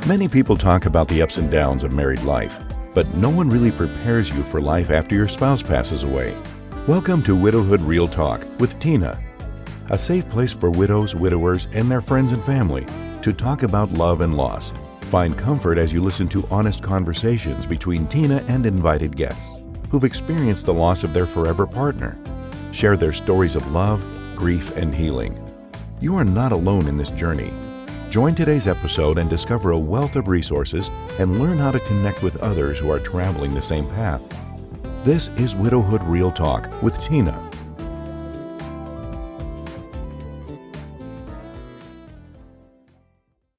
Many people talk about the ups and downs of married life, but no one really prepares you for life after your spouse passes away. Welcome to Widowhood Real Talk with Tina, a safe place for widows, widowers, and their friends and family to talk about love and loss. Find comfort as you listen to honest conversations between Tina and invited guests who've experienced the loss of their forever partner. Share their stories of love, grief, and healing. You are not alone in this journey. Join today's episode and discover a wealth of resources and learn how to connect with others who are traveling the same path. This is Widowhood Real Talk with Tina.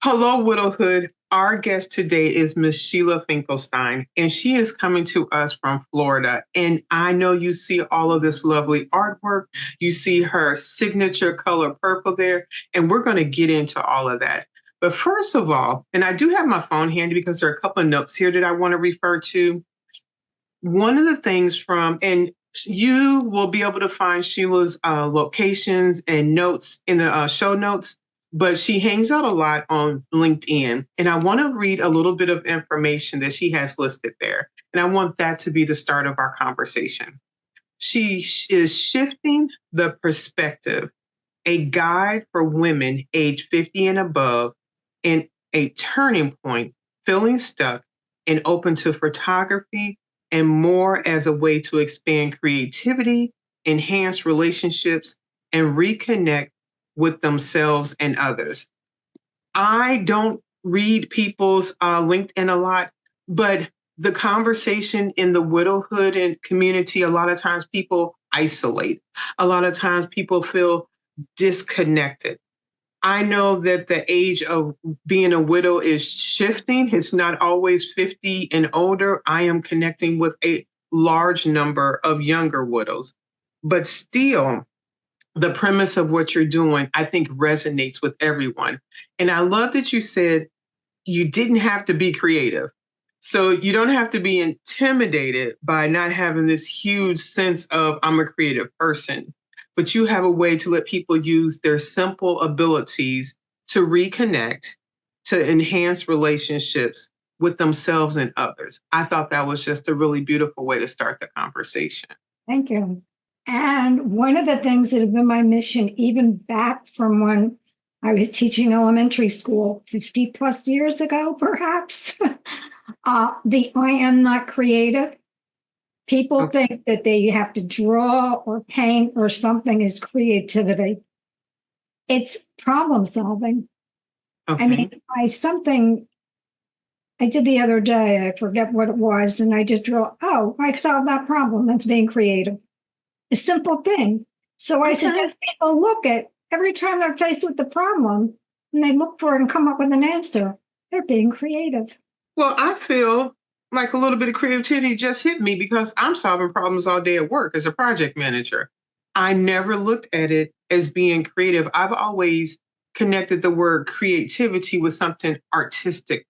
Hello, Widowhood. Our guest today is Miss Sheila Finkelstein, and she is coming to us from Florida. And I know you see all of this lovely artwork. You see her signature color purple there, and we're going to get into all of that. But first of all, and I do have my phone handy because there are a couple of notes here that I want to refer to. One of the things and you will be able to find Sheila's locations and notes in the show notes, but she hangs out a lot on LinkedIn. And I want to read a little bit of information that she has listed there. And I want that to be the start of our conversation. She is Shifting the Perspective, a guide for women age 50 and above, and a turning point, feeling stuck and open to photography and more as a way to expand creativity, enhance relationships, and reconnect with themselves and others. I don't read people's LinkedIn a lot, but the conversation in the widowhood and community, a lot of times people isolate. A lot of times people feel disconnected. I know that the age of being a widow is shifting. It's not always 50 and older. I am connecting with a large number of younger widows, but still, the premise of what you're doing, I think, resonates with everyone. And I love that you said you didn't have to be creative. So you don't have to be intimidated by not having this huge sense of I'm a creative person, but you have a way to let people use their simple abilities to reconnect, to enhance relationships with themselves and others. I thought that was just a really beautiful way to start the conversation. Thank you. And one of the things that have been my mission, even back from when I was teaching elementary school 50 plus years ago, perhaps, the I am not creative. People think that they have to draw or paint or something is creativity. It's problem solving. Okay. I mean, I did the other day, I forget what it was, and I just drew, I solved that problem. That's being creative. A simple thing. So I suggest people look at every time they're faced with the problem and they look for it and come up with an answer. They're being creative. Well, I feel like a little bit of creativity just hit me because I'm solving problems all day at work as a project manager. I never looked at it as being creative. I've always connected the word creativity with something artistic,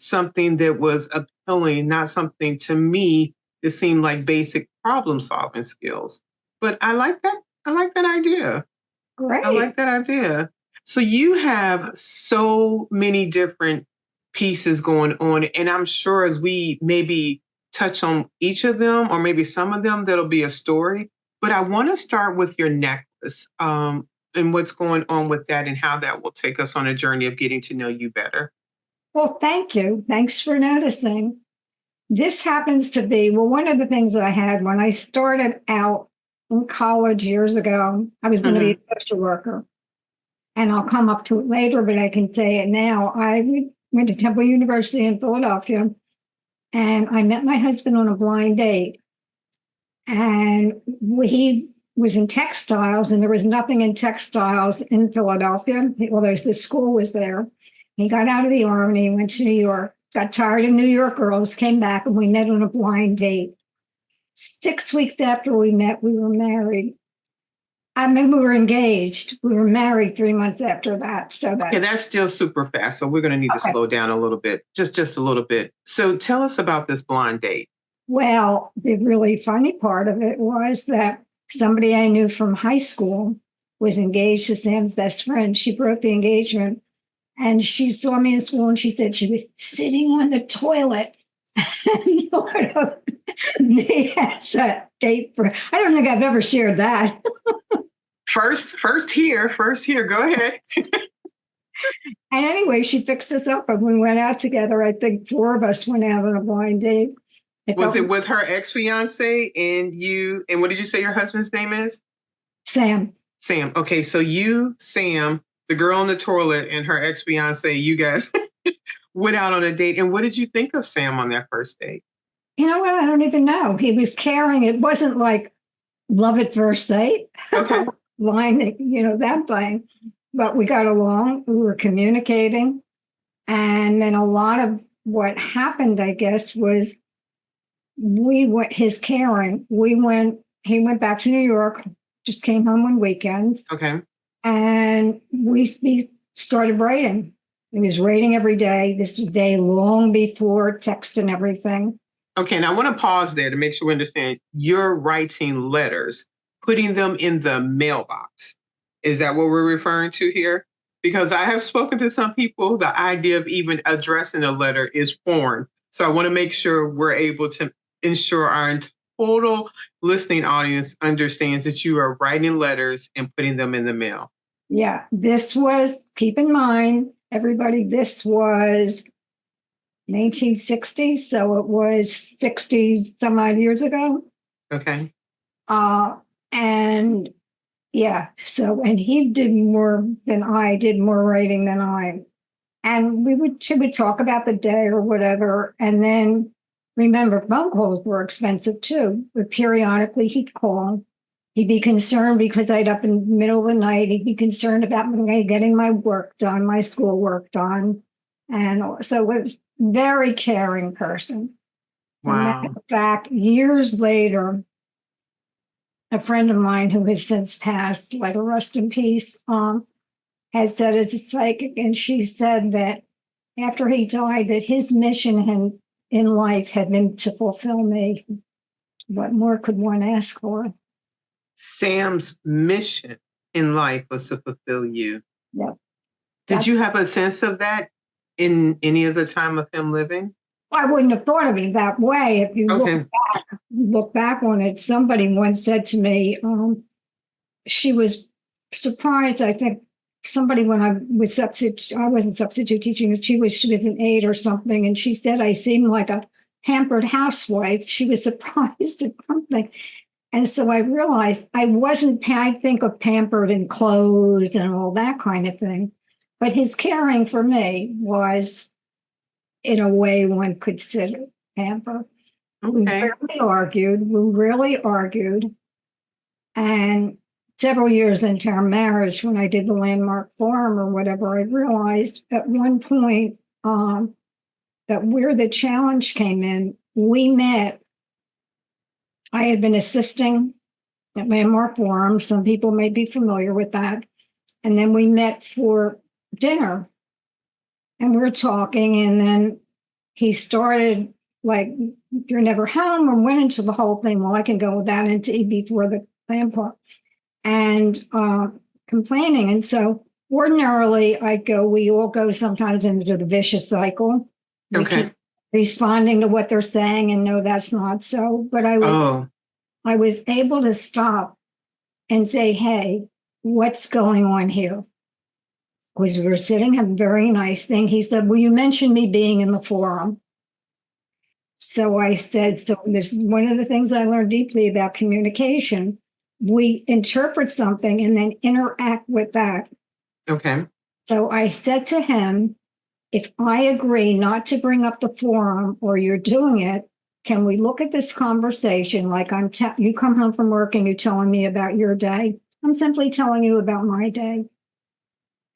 something that was appealing, not something to me that seemed like basic problem solving skills. But I like that. I like that idea. Great. I like that idea. So you have so many different pieces going on, and I'm sure as we maybe touch on each of them or maybe some of them, that'll be a story. But I want to start with your necklace and what's going on with that and how that will take us on a journey of getting to know you better. Well, thank you. Thanks for noticing. This happens to be, one of the things that I had when I started out in college years ago. I was going to be a social worker, and I'll come up to it later, but I can say it now. I went to Temple University in Philadelphia, and I met my husband on a blind date. And he was in textiles, and there was nothing in textiles in Philadelphia. Well, this school was there. He got out of the Army, went to New York, got tired of New York girls, came back, and we met on a blind date. 6 weeks after we met, we were married. I mean, we were engaged. We were married 3 months after that. So that's still super fast. So we're going to need to slow down a little bit, just a little bit. So tell us about this blind date. Well, the really funny part of it was that somebody I knew from high school was engaged to Sam's best friend. She broke the engagement And she saw me in school and she said she was sitting on the toilet. And Lord, me as a date for, I don't think I've ever shared that. First here. Go ahead. And anyway, she fixed us up and we went out together. I think 4 of us went out on a blind date. Was it with her ex-fiance and you, and what did you say your husband's name is? Sam. Sam. Okay, so you, Sam, the girl on the toilet, and her ex-fiance, you guys went out on a date. And what did you think of Sam on that first date? You know what? I don't even know. He was caring. It wasn't like love at first sight. Okay. Line, that thing. But we got along. We were communicating. And then a lot of what happened, I guess, was his caring. He went back to New York, just came home on weekends. Okay. And we started writing. He was writing every day. This was day long before text and everything. Okay, and I want to pause there to make sure we understand. You're writing letters, putting them in the mailbox. Is that what we're referring to here? Because I have spoken to some people, the idea of even addressing a letter is foreign. So I want to make sure we're able to ensure our total listening audience understands that you are writing letters and putting them in the mail. Yeah, this was, keep in mind, everybody, this was 1960, so it was 60 some odd years ago. Okay. And yeah, so, and he did more than I, did more writing than I. And she would talk about the day or whatever. And then remember, phone calls were expensive too, but periodically he'd call. He'd be concerned because I'd up in the middle of the night. He'd be concerned about me getting my work done, my school work done. And so it was a very caring person. Wow. In fact, years later, a friend of mine who has since passed, let her rest in peace, has said as a psychic, and she said that after he died, that his mission in life had been to fulfill me. What more could one ask for? Sam's mission in life was to fulfill you. Yeah. Did you have a sense of that in any of the time of him living? I wouldn't have thought of it that way. If you look back on it, somebody once said to me, she was surprised. I think somebody, when I wasn't substitute teaching, she was an aide or something, and she said I seemed like a pampered housewife. She was surprised at something. And so I realized I wasn't, I think of pampered and clothes and all that kind of thing. But his caring for me was, in a way, one could consider pamper. Okay. We really argued. And several years into our marriage, when I did the landmark forum or whatever, I realized at one point that where the challenge came in, we met. I had been assisting at Landmark Forum. Some people may be familiar with that. And then we met for dinner and we were talking. And then he started like, you're never home, and went into the whole thing. Well, I can go with that into before the Landmark and complaining. And so ordinarily we all go sometimes into the vicious cycle. We keep responding to what they're saying, and no, that's not so. But I was able to stop and say, hey, what's going on here? Because we were sitting, a very nice thing. He said, well, you mentioned me being in the forum. So I said, so this is one of the things I learned deeply about communication. We interpret something and then interact with that. Okay. So I said to him, if I agree not to bring up the forum or you're doing it, can we look at this conversation like you come home from work and you're telling me about your day? I'm simply telling you about my day.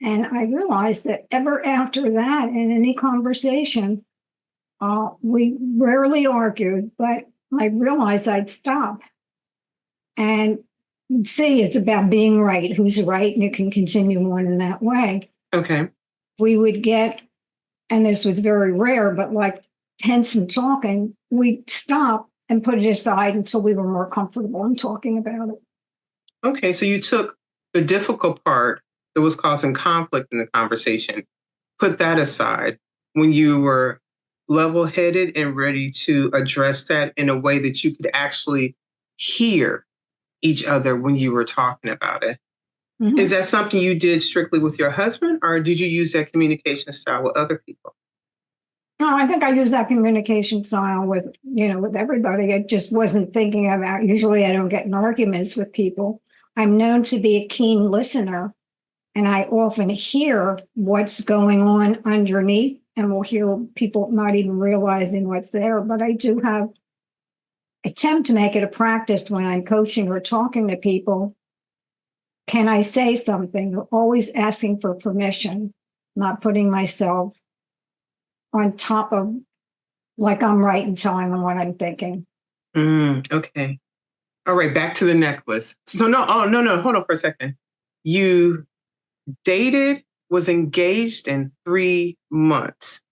And I realized that ever after that, in any conversation, we rarely argued, but I realized I'd stop. And see, it's about being right, who's right, and you can continue on in that way. Okay. We would get, and this was very rare, but like tense and talking, we'd stop and put it aside until we were more comfortable in talking about it. Okay, so you took the difficult part that was causing conflict in the conversation put that aside when you were level-headed and ready to address that in a way that you could actually hear each other when you were talking about it? Mhm. Is that something you did strictly with your husband, or did you use that communication style with other people? No, I think I use that communication style with everybody. I just wasn't thinking about, usually I don't get in arguments with people. I'm known to be a keen listener, and I often hear what's going on underneath, and will hear people not even realizing what's there. But I do have attempt to make it a practice when I'm coaching or talking to people. Can I say something? Always asking for permission, not putting myself on top of, like I'm right and telling them what I'm thinking. Okay. All right, back to the necklace. So no, no, hold on for a second. You dated, was engaged in 3 months.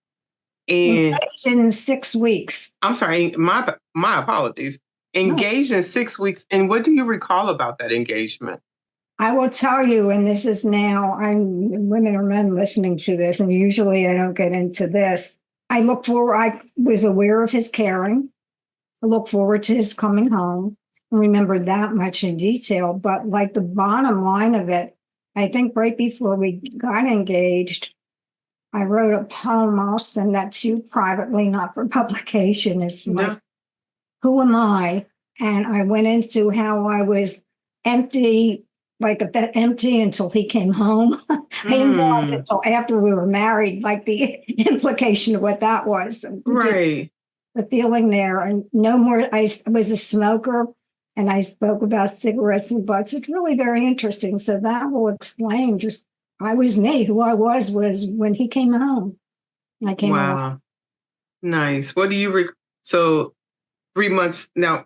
And Engaged in 6 weeks. I'm sorry, my apologies. Engaged in 6 weeks. And what do you recall about that engagement? I will tell you, and this is now, I'm women or men listening to this, and usually I don't get into this. I was aware of his caring. I look forward to his coming home. I remember that much in detail, but like the bottom line of it, I think right before we got engaged, I wrote a poem. I'll send that to you privately, not for publication. It's like, No. who am I? And I went into how I was empty, like a bit empty until he came home. I didn't realize until after we were married, like the implication of what that was. Just Right. the feeling there, and no more. I was a smoker, and I spoke about cigarettes and butts. It's really very interesting. So that will explain just I was me. Who I was when he came home. I came along. Wow. Nice. What do you so 3 months now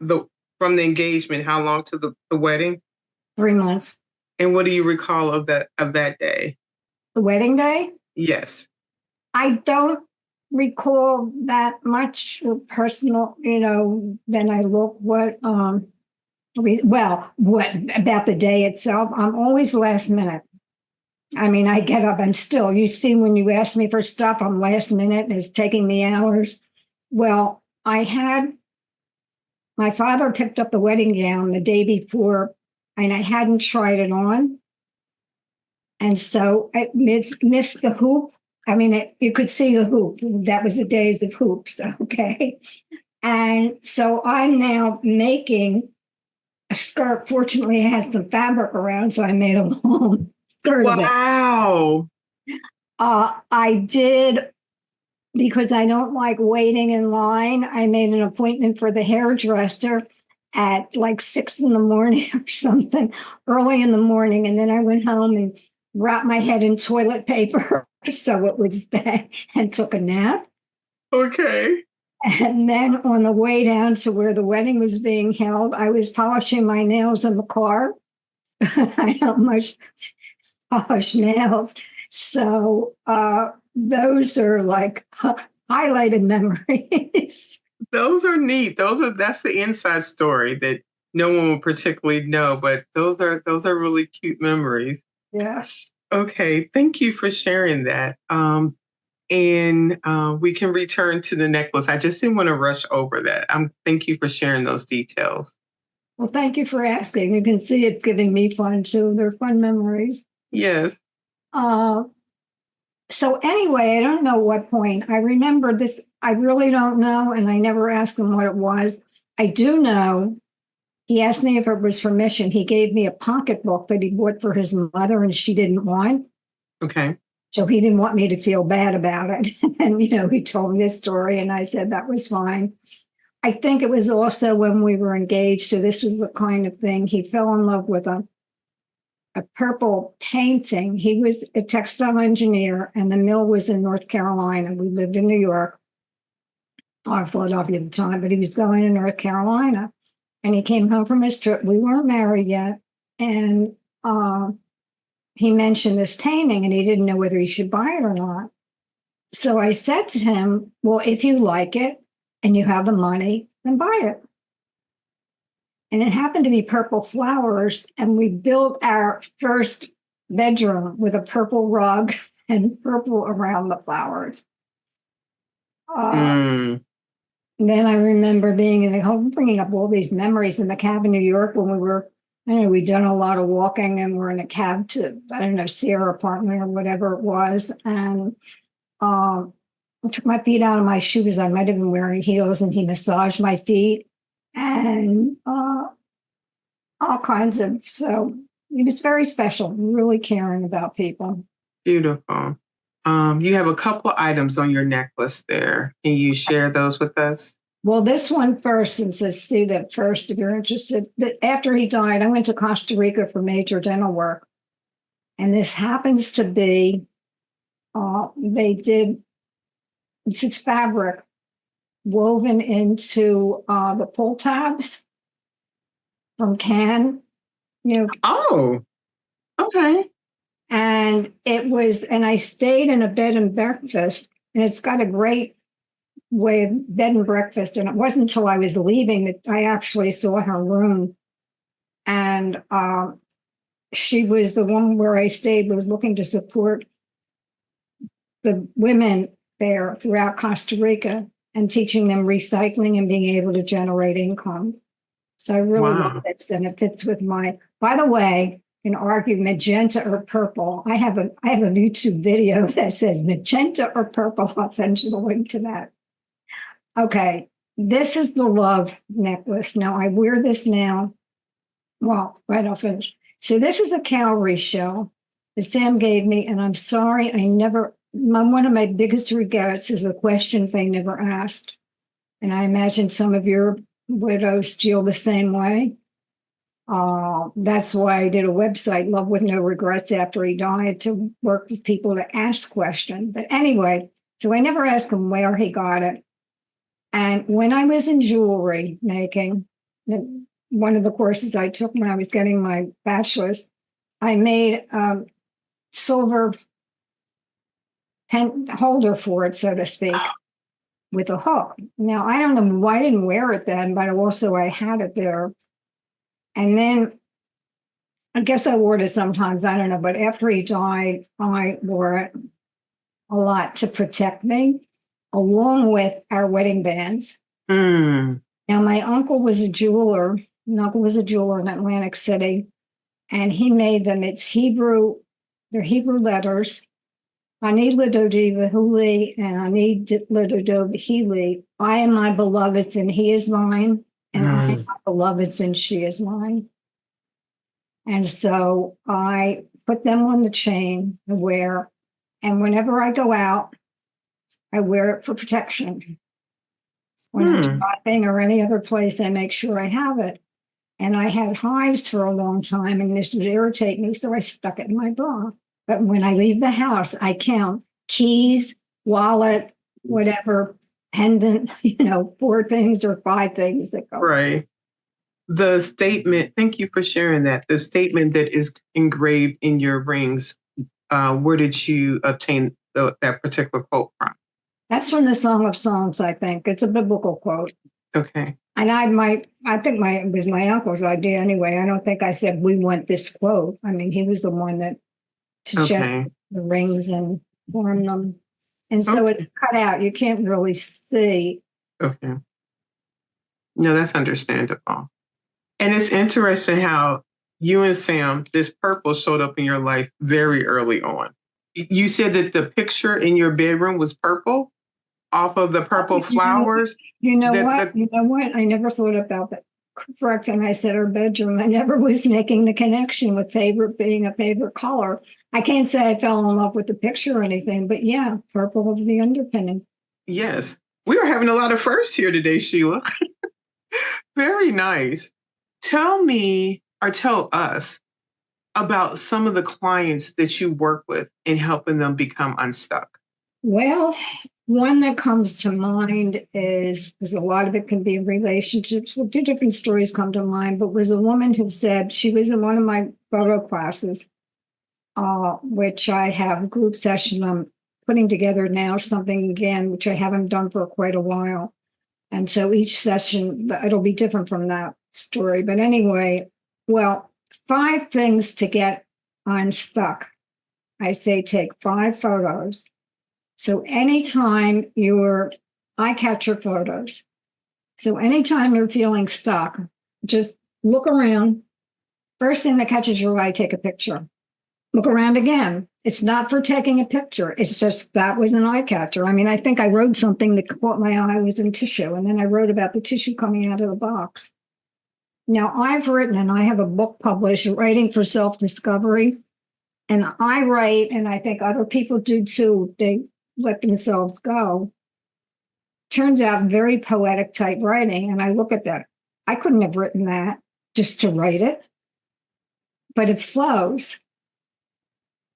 from the engagement, how long to the wedding? 3 months. And what do you recall of that day? The wedding day? Yes. I don't recall that much personal, then I look what what about the day itself. I'm always last minute. I mean, I get up, I'm still, you see, when you ask me for stuff, I'm last minute, it's taking me hours. Well, my father picked up the wedding gown the day before, and I hadn't tried it on. And so I missed the hoop. I mean, you could see the hoop. That was the days of hoops, okay? And so I'm now making a skirt. Fortunately, it has some fabric around, so I made a long skirt of it. Wow. I did, because I don't like waiting in line, I made an appointment for the hairdresser at like 6 in the morning or something, early in the morning. And then I went home and wrapped my head in toilet paper so it would stay, and took a nap. Okay. And then on the way down to where the wedding was being held, I was polishing my nails in the car. I don't much polish nails. So those are like highlighted memories. Those are neat. That's the inside story that no one will particularly know, but those are really cute memories. Yes. Okay, thank you for sharing that. And we can return to the necklace. I just didn't want to rush over that. Thank you for sharing those details. Well, thank you for asking. You can see it's giving me fun too. They're fun memories. Yes. So anyway, I don't know what point. I remember this. I really don't know, and I never asked him what it was. I do know he asked me if it was for mission. He gave me a pocketbook that he bought for his mother, and she didn't want. Okay. So he didn't want me to feel bad about it. And, he told me this story, and I said that was fine. I think it was also when we were engaged. So this was the kind of thing. He fell in love with a purple painting. He was a textile engineer, and the mill was in North Carolina. We lived in New York, or Philadelphia at the time, but he was going to North Carolina. And he came home from his trip. We weren't married yet. And he mentioned this painting, and he didn't know whether he should buy it or not. So I said to him, well, if you like it and you have the money, then buy it. And it happened to be purple flowers. And we built our first bedroom with a purple rug and purple around the flowers. Mm. Then I remember being in the home, bringing up all these memories in the cab in New York when we were, we'd done a lot of walking and we're in a cab to, I don't know, see our apartment or whatever it was. And I took my feet out of my shoes. I might have been wearing heels and he massaged my feet and all kinds of, so he was very special, really caring about people. Beautiful. You have a couple items on your necklace there. Can you share those with us? Well, this one first, since I see that first, if you're interested, that after he died, I went to Costa Rica for major dental work. And this happens to be, it's this fabric woven into the pull tabs from Cannes, Oh, okay. And I stayed in a bed and breakfast, and it's got a great way of bed and breakfast. And it wasn't until I was leaving that I actually saw her room. And she was the one where I stayed, was looking to support the women there throughout Costa Rica and teaching them recycling and being able to generate income. So I really love this, and it fits with by the way, you can argue magenta or purple. I have a YouTube video that says magenta or purple. I'll send you the link to that. Okay, this is the love necklace. Now I wear this now. Well, right, I'll finish. So this is a cowrie shell that Sam gave me, and I'm sorry, one of my biggest regrets is the questions they never asked. And I imagine some of your widows feel the same way. That's why I did a website, Love with No Regrets, after he died, to work with people to ask questions. But anyway, so I never asked him where he got it. And when I was in jewelry making, one of the courses I took when I was getting my bachelor's, I made silver pen holder for it, so to speak, with a hook. Now, I don't know why I didn't wear it then, but also I had it there. And then I guess I wore it sometimes, I don't know, but after he died, I wore it a lot to protect me, along with our wedding bands. Mm. Now, my uncle was a jeweler. My uncle was a jeweler in Atlantic City, and he made them. It's Hebrew, they're Hebrew letters. Ani Lidodi Vahuli and Ani Lidodo Vahili. I am my beloved's and he is mine, and I am my beloved's and she is mine. And so I put them on the chain to wear, and whenever I go out, I wear it for protection. When I'm driving or any other place, I make sure I have it. And I had hives for a long time, and this would irritate me, so I stuck it in my bra. But when I leave the house, I count keys, wallet, whatever, pendant, 4 things or 5 things that go. Right. The statement, thank you for sharing that. The statement that is engraved in your rings, where did you obtain that particular quote from? That's from the Song of Songs, I think. It's a biblical quote. Okay. And I think it was my uncle's idea anyway. I don't think I said, we want this quote. I mean, he was the one that to check the rings and form them. And so it's cut out. You can't really see. Okay. No, that's understandable. And it's interesting how you and Sam, this purple showed up in your life very early on. You said that the picture in your bedroom was purple off of the purple flowers. You know what? I never thought about that. Correct. And I said our bedroom. I never was making the connection with favorite being a favorite color. I can't say I fell in love with the picture or anything, but yeah, purple was the underpinning. Yes. We are having a lot of firsts here today, Sheila. Very nice. Tell me or tell us about some of the clients that you work with in helping them become unstuck. Well, one that comes to mind is, because a lot of it can be relationships. Well, 2 different stories come to mind, but was a woman who said she was in one of my photo classes, which I have group session. I'm putting together now something again, which I haven't done for quite a while. And so each session, it'll be different from that story. But anyway, 5 things to get unstuck. I say take 5 photos. So anytime you're eye catcher photos. So anytime you're feeling stuck, just look around. First thing that catches your eye, take a picture. Look around again. It's not for taking a picture. It's just that was an eye catcher. I mean, I think I wrote something that caught my eye was in tissue, and then I wrote about the tissue coming out of the box. Now, I've written, and I have a book published, Writing for Self-Discovery, and I write, and I think other people do too. They let themselves go. Turns out very poetic type writing, and I look at that. I couldn't have written that just to write it, but it flows.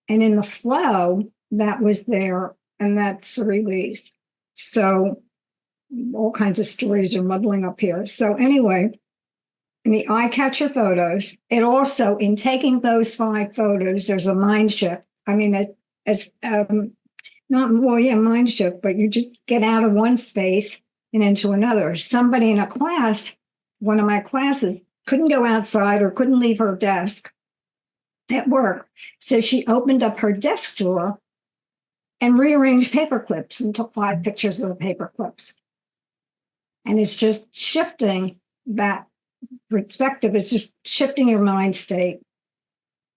And in the flow, that was there, and that's a release. So all kinds of stories are muddling up here. So anyway, in the eye catcher photos, it also, in taking those 5 photos, there's a mind shift. I mean, it's not, well, yeah, mind shift, but you just get out of one space and into another. Somebody in a class, one of my classes, couldn't go outside or couldn't leave her desk at work. So she opened up her desk drawer and rearranged paper clips and took 5 pictures of the paper clips. And it's just shifting that perspective. It's just shifting your mind state,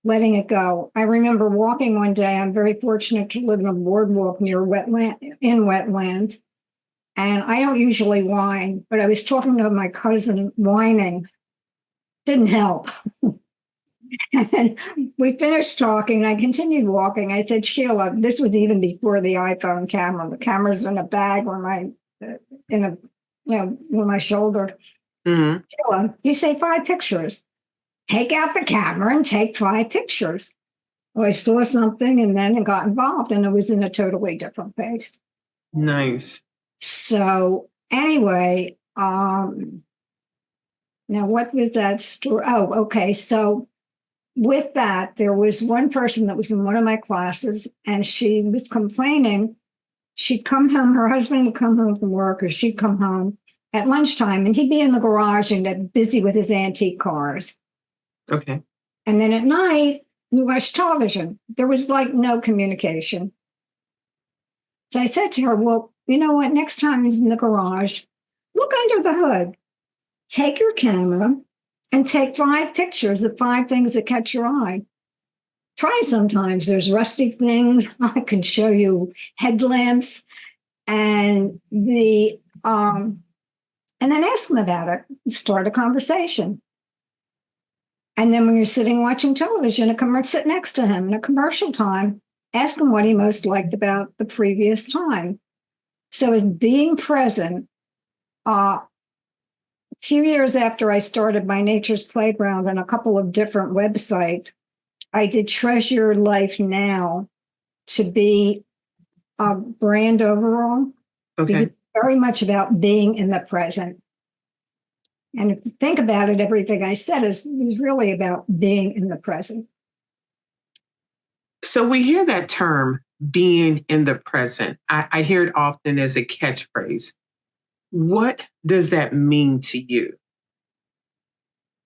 letting it go. I remember walking one day. I'm very fortunate to live in a boardwalk near wetlands. And I don't usually whine, but I was talking to my cousin whining. Didn't help. And we finished talking, and I continued walking. I said, Sheila, this was even before the iPhone camera. The camera's in a bag on my shoulder. Mm-hmm. Sheila, you say 5 pictures. Take out the camera and take 5 pictures. Well, I saw something and then it got involved, and it was in a totally different place. Nice. So anyway, now what was that story? Oh, okay. So with that, there was one person that was in one of my classes, and she was complaining. She'd come home, her husband would come home from work, or she'd come home at lunchtime, and he'd be in the garage and get busy with his antique cars. Okay. And then at night, we watched television. There was like no communication. So I said to her, well, you know what? Next time he's in the garage, look under the hood, take your camera, and take 5 pictures of 5 things that catch your eye. Try sometimes. There's rusty things. I can show you headlamps, and then ask them about it and start a conversation. And then when you're sitting watching television, sit next to him in a commercial time, ask him what he most liked about the previous time. So as being present, a few years after I started my Nature's Playground on a couple of different websites, I did Treasure Life Now to be a brand overall. Okay. It's very much about being in the present. And if you think about it, everything I said is really about being in the present. So we hear that term, being in the present. I hear it often as a catchphrase. What does that mean to you?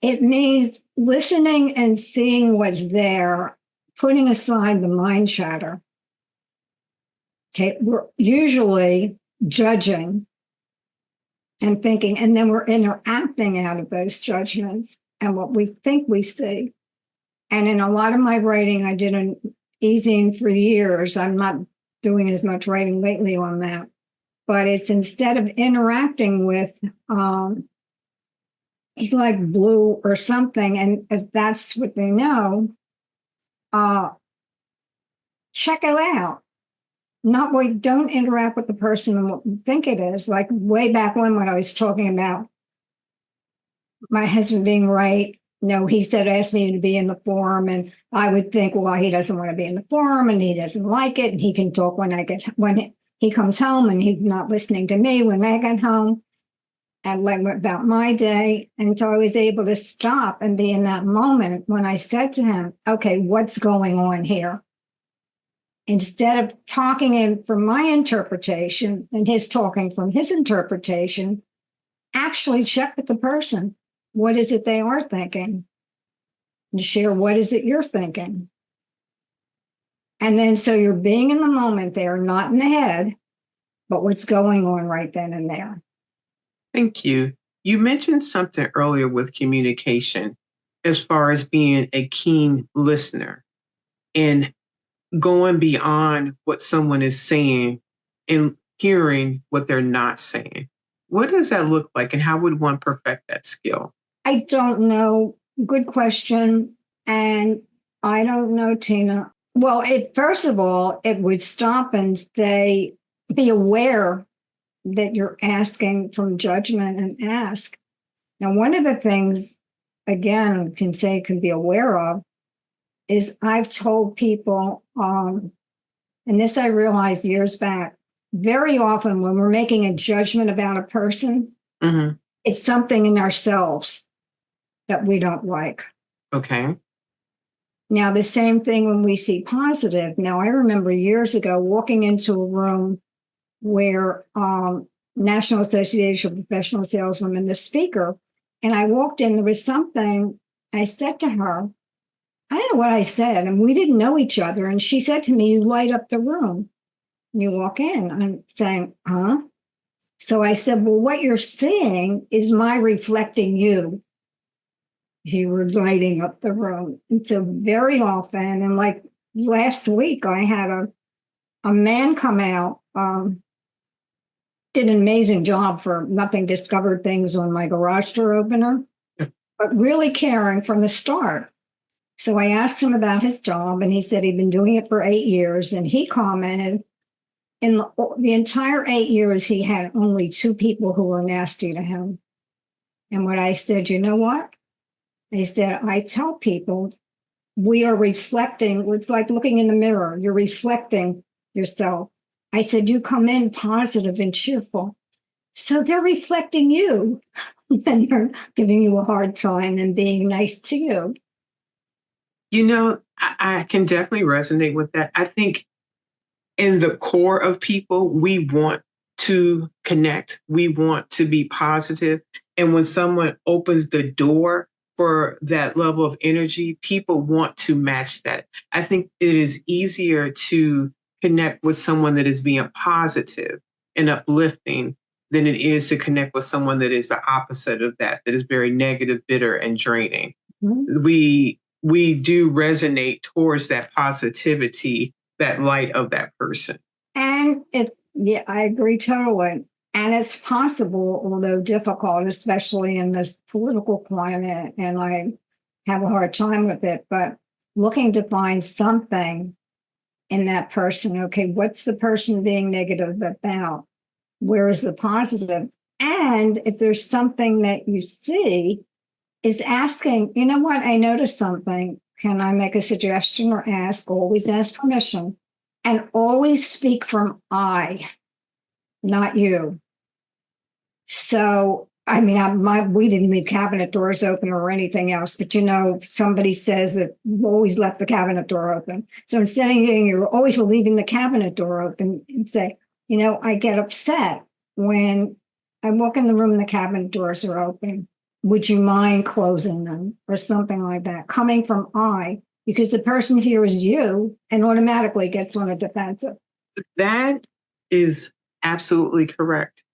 It means listening and seeing what's there, putting aside the mind chatter. Okay, we're usually judging and thinking, and then we're interacting out of those judgments and what we think we see. And in a lot of my writing, I did an e-zine for years. I'm not doing as much writing lately on that. But it's instead of interacting with like blue or something, and if that's what they know, check it out. Not wait, don't interact with the person and what you think it is. Like way back when I was talking about my husband being right, he said, ask me to be in the forum, and I would think, well, he doesn't want to be in the forum and he doesn't like it, and he can talk when he comes home, and he's not listening to me when I get home, and like about my day. And so I was able to stop and be in that moment when I said to him, okay, what's going on here? Instead of talking in from my interpretation and his talking from his interpretation, actually check with the person. What is it they are thinking? And share what is it you're thinking? And then so you're being in the moment there, not in the head, but what's going on right then and there. Thank you. You mentioned something earlier with communication as far as being a keen listener and going beyond what someone is saying and hearing what they're not saying. What does that look like, and how would one perfect that skill? I don't know. Good question. And I don't know, Tina. Well, first of all, it would stop and say, be aware that you're asking from judgment and ask. Now, one of the things, again, can be aware of is I've told people, and this I realized years back, very often when we're making a judgment about a person, it's something in ourselves that we don't like. Okay. Now, the same thing when we see positive. Now, I remember years ago walking into a room where National Association of Professional Saleswomen, the speaker, and I walked in, there was something, I said to her, I don't know what I said, and we didn't know each other. And she said to me, you light up the room. You walk in. I'm saying, huh? So I said, well, what you're seeing is my reflecting you. You were lighting up the room. And so very often, and like last week, I had a man come out, did an amazing job for nothing, discovered things on my garage door opener, but really caring from the start. So I asked him about his job, and he said he'd been doing it for 8 years. And he commented, in the entire 8 years, he had only 2 people who were nasty to him. And what I said, you know what? I said, I tell people we are reflecting. It's like looking in the mirror. You're reflecting yourself. I said, you come in positive and cheerful. So they're reflecting you. And they're giving you a hard time and being nice to you. You know, I can definitely resonate with that. I think in the core of people, we want to connect. We want to be positive. And when someone opens the door for that level of energy, people want to match that. I think it is easier to connect with someone that is being positive and uplifting than it is to connect with someone that is the opposite of that is very negative, bitter, and draining. Mm-hmm. We do resonate towards that positivity, that light of that person. And I agree totally. And it's possible, although difficult, especially in this political climate, and I have a hard time with it, but looking to find something in that person. Okay, what's the person being negative about? Where is the positive? And if there's something that you see, is asking, you know what, I noticed something. Can I make a suggestion or ask? Always ask permission. And always speak from I, not you. So, I mean, we didn't leave cabinet doors open or anything else, but somebody says that you've always left the cabinet door open. So instead of saying you're always leaving the cabinet door open, and say, I get upset when I walk in the room and the cabinet doors are open. Would you mind closing them or something like that? Coming from I, because the person here is you and automatically gets on a defensive. That is absolutely correct.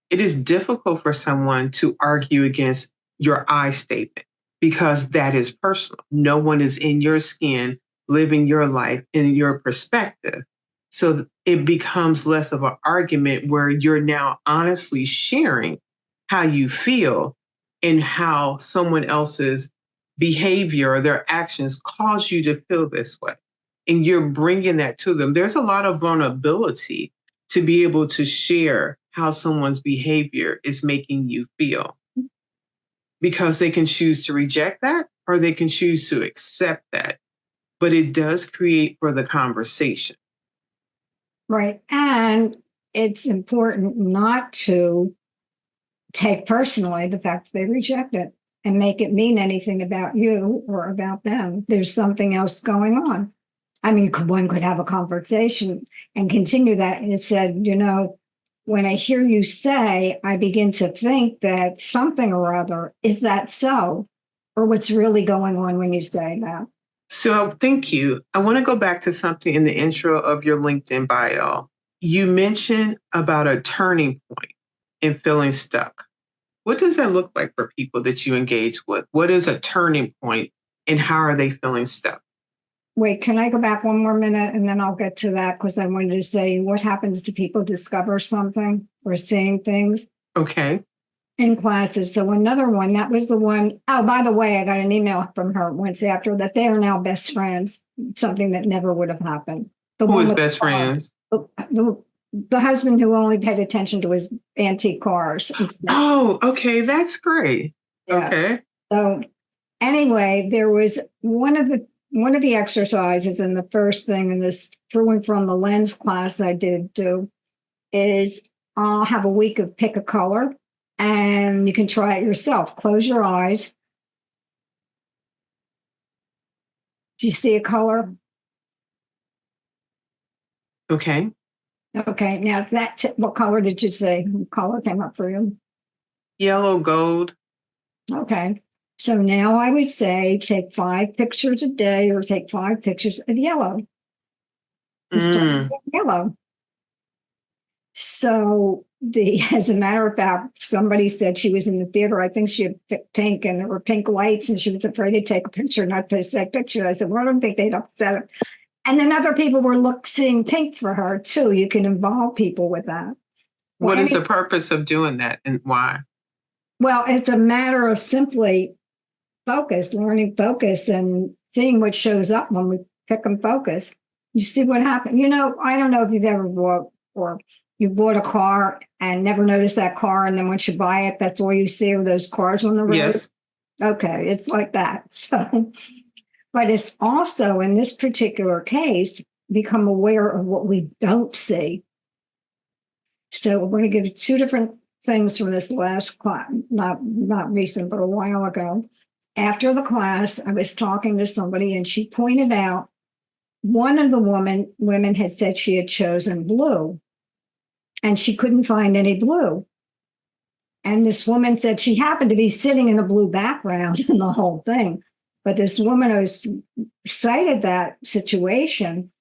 It is difficult for someone to argue against your I statement because that is personal. No one is in your skin, living your life in your perspective. So it becomes less of an argument where you're now honestly sharing how you feel and how someone else's behavior or their actions cause you to feel this way. And you're bringing that to them. There's a lot of vulnerability to be able to share how someone's behavior is making you feel. Because they can choose to reject that or they can choose to accept that. But it does create for the conversation. Right. And it's important not to take personally the fact that they reject it and make it mean anything about you or about them. There's something else going on. I mean, one could have a conversation and continue that. And it said, when I hear you say, I begin to think that something or other, is that so? Or what's really going on when you say that? So thank you. I want to go back to something in the intro of your LinkedIn bio. You mentioned about a turning point in feeling stuck. What does that look like for people that you engage with? What is a turning point and how are they feeling stuck? Wait, can I go back one more minute and then I'll get to that because I wanted to say what happens to people discover something or seeing things Okay. in classes. So another one, that was the one. Oh, by the way, I got an email from her once after that they are now best friends, something that never would have happened. The Who one is with best friends? the husband who only paid attention to his antique cars. Oh, okay. That's great. Yeah. Okay. So anyway, there was one of the exercises and the first thing in this through and from the lens class I did do is I'll have a week of pick a color and you can try it yourself. Close your eyes. Do you see a color? Okay. Okay. Now what color did you say? What color came up for you? Yellow, gold. Okay. So now I would say take 5 pictures a day or take 5 pictures of yellow. And start with yellow. So as a matter of fact, somebody said she was in the theater. I think she had picked pink and there were pink lights and she was afraid to take a picture, not to take a picture. I said, well, I don't think they'd upset her. And then other people were seeing pink for her too. You can involve people with that. What is the purpose of doing that and why? Well, it's a matter of simply learning focus and seeing what shows up when we pick and focus. You see what happens. I don't know if you've ever bought or you bought a car and never noticed that car. And then once you buy it, that's all you see are those cars on the road. Yes. Okay. It's like that. So, but it's also in this particular case, become aware of what we don't see. So we're going to give you 2 different things from this last class, not recent, but a while ago. After the class, I was talking to somebody and she pointed out one of the women had said she had chosen blue and she couldn't find any blue. And this woman said she happened to be sitting in a blue background in the whole thing. But this woman cited that situation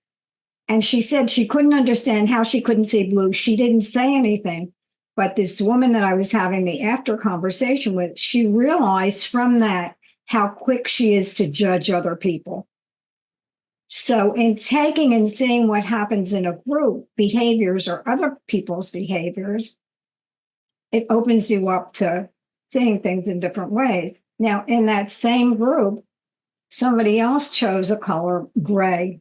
and she said she couldn't understand how she couldn't see blue. She didn't say anything. But this woman that I was having the after conversation with, she realized from that how quick she is to judge other people. So in taking and seeing what happens in a group, behaviors or other people's behaviors, it opens you up to seeing things in different ways. Now, in that same group, somebody else chose a color gray.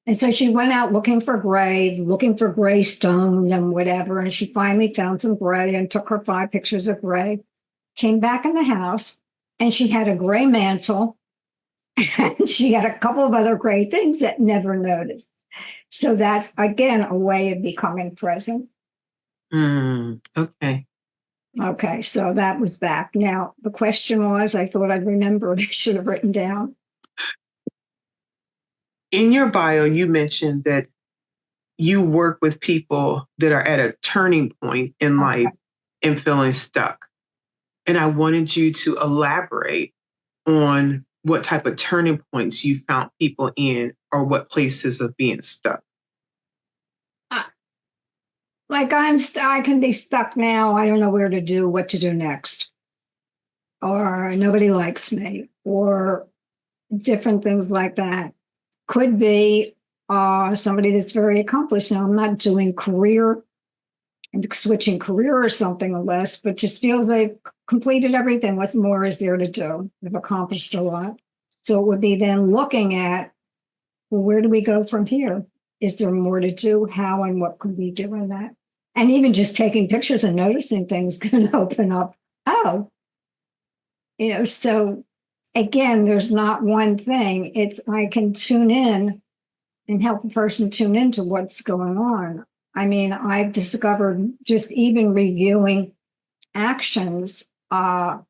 And so she went out looking for gray stone and whatever. And she finally found some gray and took her 5 pictures of gray, came back in the house, and she had a gray mantle. And she had a couple of other gray things that never noticed. So that's, again, a way of becoming present. Okay. Okay, so that was back. Now, the question was, I thought I'd remembered, I should have written down. In your bio, you mentioned that you work with people that are at a turning point in life and feeling stuck. And I wanted you to elaborate on what type of turning points you found people in or what places of being stuck. Like I can be stuck now. I don't know what to do next. Or nobody likes me or different things like that. Could be somebody that's very accomplished. Now, I'm not doing switching career or something or less, but just feels they've completed everything. What more is there to do? They've accomplished a lot. So it would be then looking at, well, where do we go from here? Is there more to do? How and what could we do in that? And even just taking pictures and noticing things can open up. So again, there's not one thing. I can tune in and help a person tune into what's going on. I mean, I've discovered just even reviewing actions and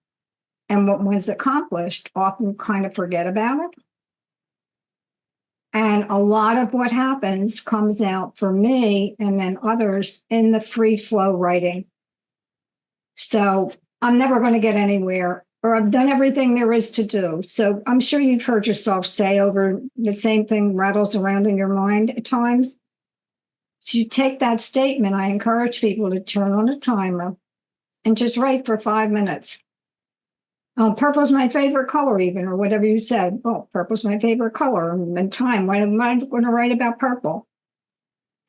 what was accomplished, often kind of forget about it. And a lot of what happens comes out for me and then others in the free flow writing. So I'm never going to get anywhere or I've done everything there is to do. So I'm sure you've heard yourself say over the same thing rattles around in your mind at times. So you take that statement, I encourage people to turn on a timer and just write for 5 minutes. Oh, purple's my favorite color, even, or whatever you said. Oh, purple's my favorite color. And then time, why am I going to write about purple?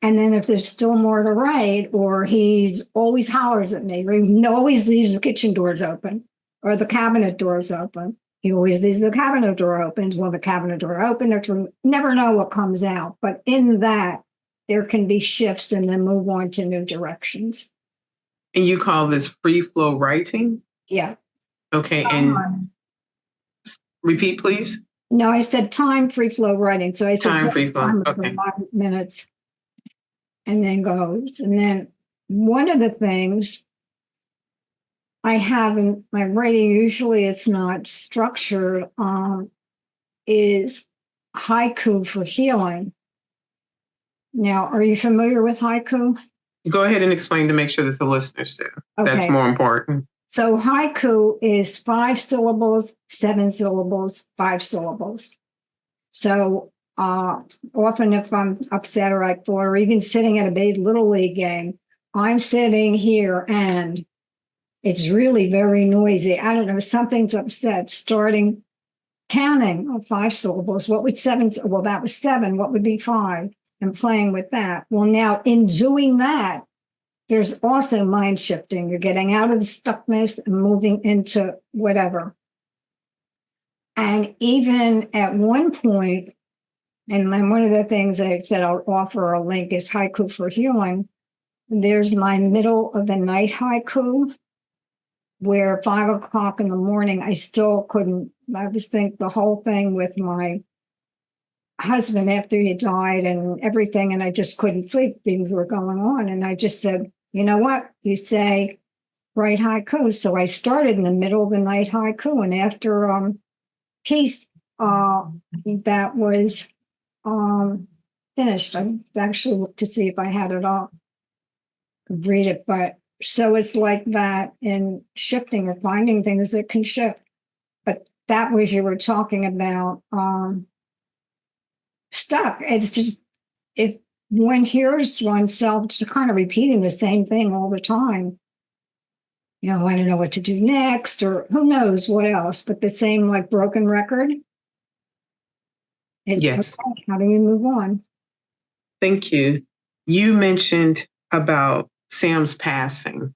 And then if there's still more to write, or he's always hollers at me, or he always leaves the kitchen doors open, or the cabinet doors open. He always leaves the cabinet door open. Well, the cabinet door open, or never know what comes out. But in that, there can be shifts and then move on to new directions. And you call this free flow writing? Yeah. Okay. And repeat, please. No, I said time free flow writing. So I said time free flow. Okay. 5 minutes. And then goes. And then one of the things I have in my writing, usually it's not structured, is haiku for healing. Now, are you familiar with haiku? Go ahead and explain to make sure that the listeners do. Okay. That's more important. So haiku is 5 syllables, 7 syllables, 5 syllables. So often if I'm upset or I thought, or even sitting at a big little league game, I'm sitting here and it's really very noisy. I don't know, something's upset, starting counting of 5 syllables. What would 7? Well, that was 7. What would be 5? And playing with that. Well, now in doing that, there's also mind shifting. You're getting out of the stuckness and moving into whatever. And even at one point, and one of the things I said I'll offer a link is haiku for healing. There's my middle of the night haiku, where 5 o'clock in the morning, I still couldn't, I was thinking the whole thing with my husband after he died and everything, and I just couldn't sleep. Things were going on. And I just said, you know what? You say, write haiku. So I started in the middle of the night haiku. And after peace, that was finished. I actually looked to see if I had it all, read it. But so it's like that in shifting or finding things that can shift. But that was, you were talking about stuck. It's just, if one hears oneself just kind of repeating the same thing all the time, you know, I don't know what to do next, or who knows what else, but the same like broken record. It's yes. Okay. How do you move on? Thank you. You mentioned about Sam's passing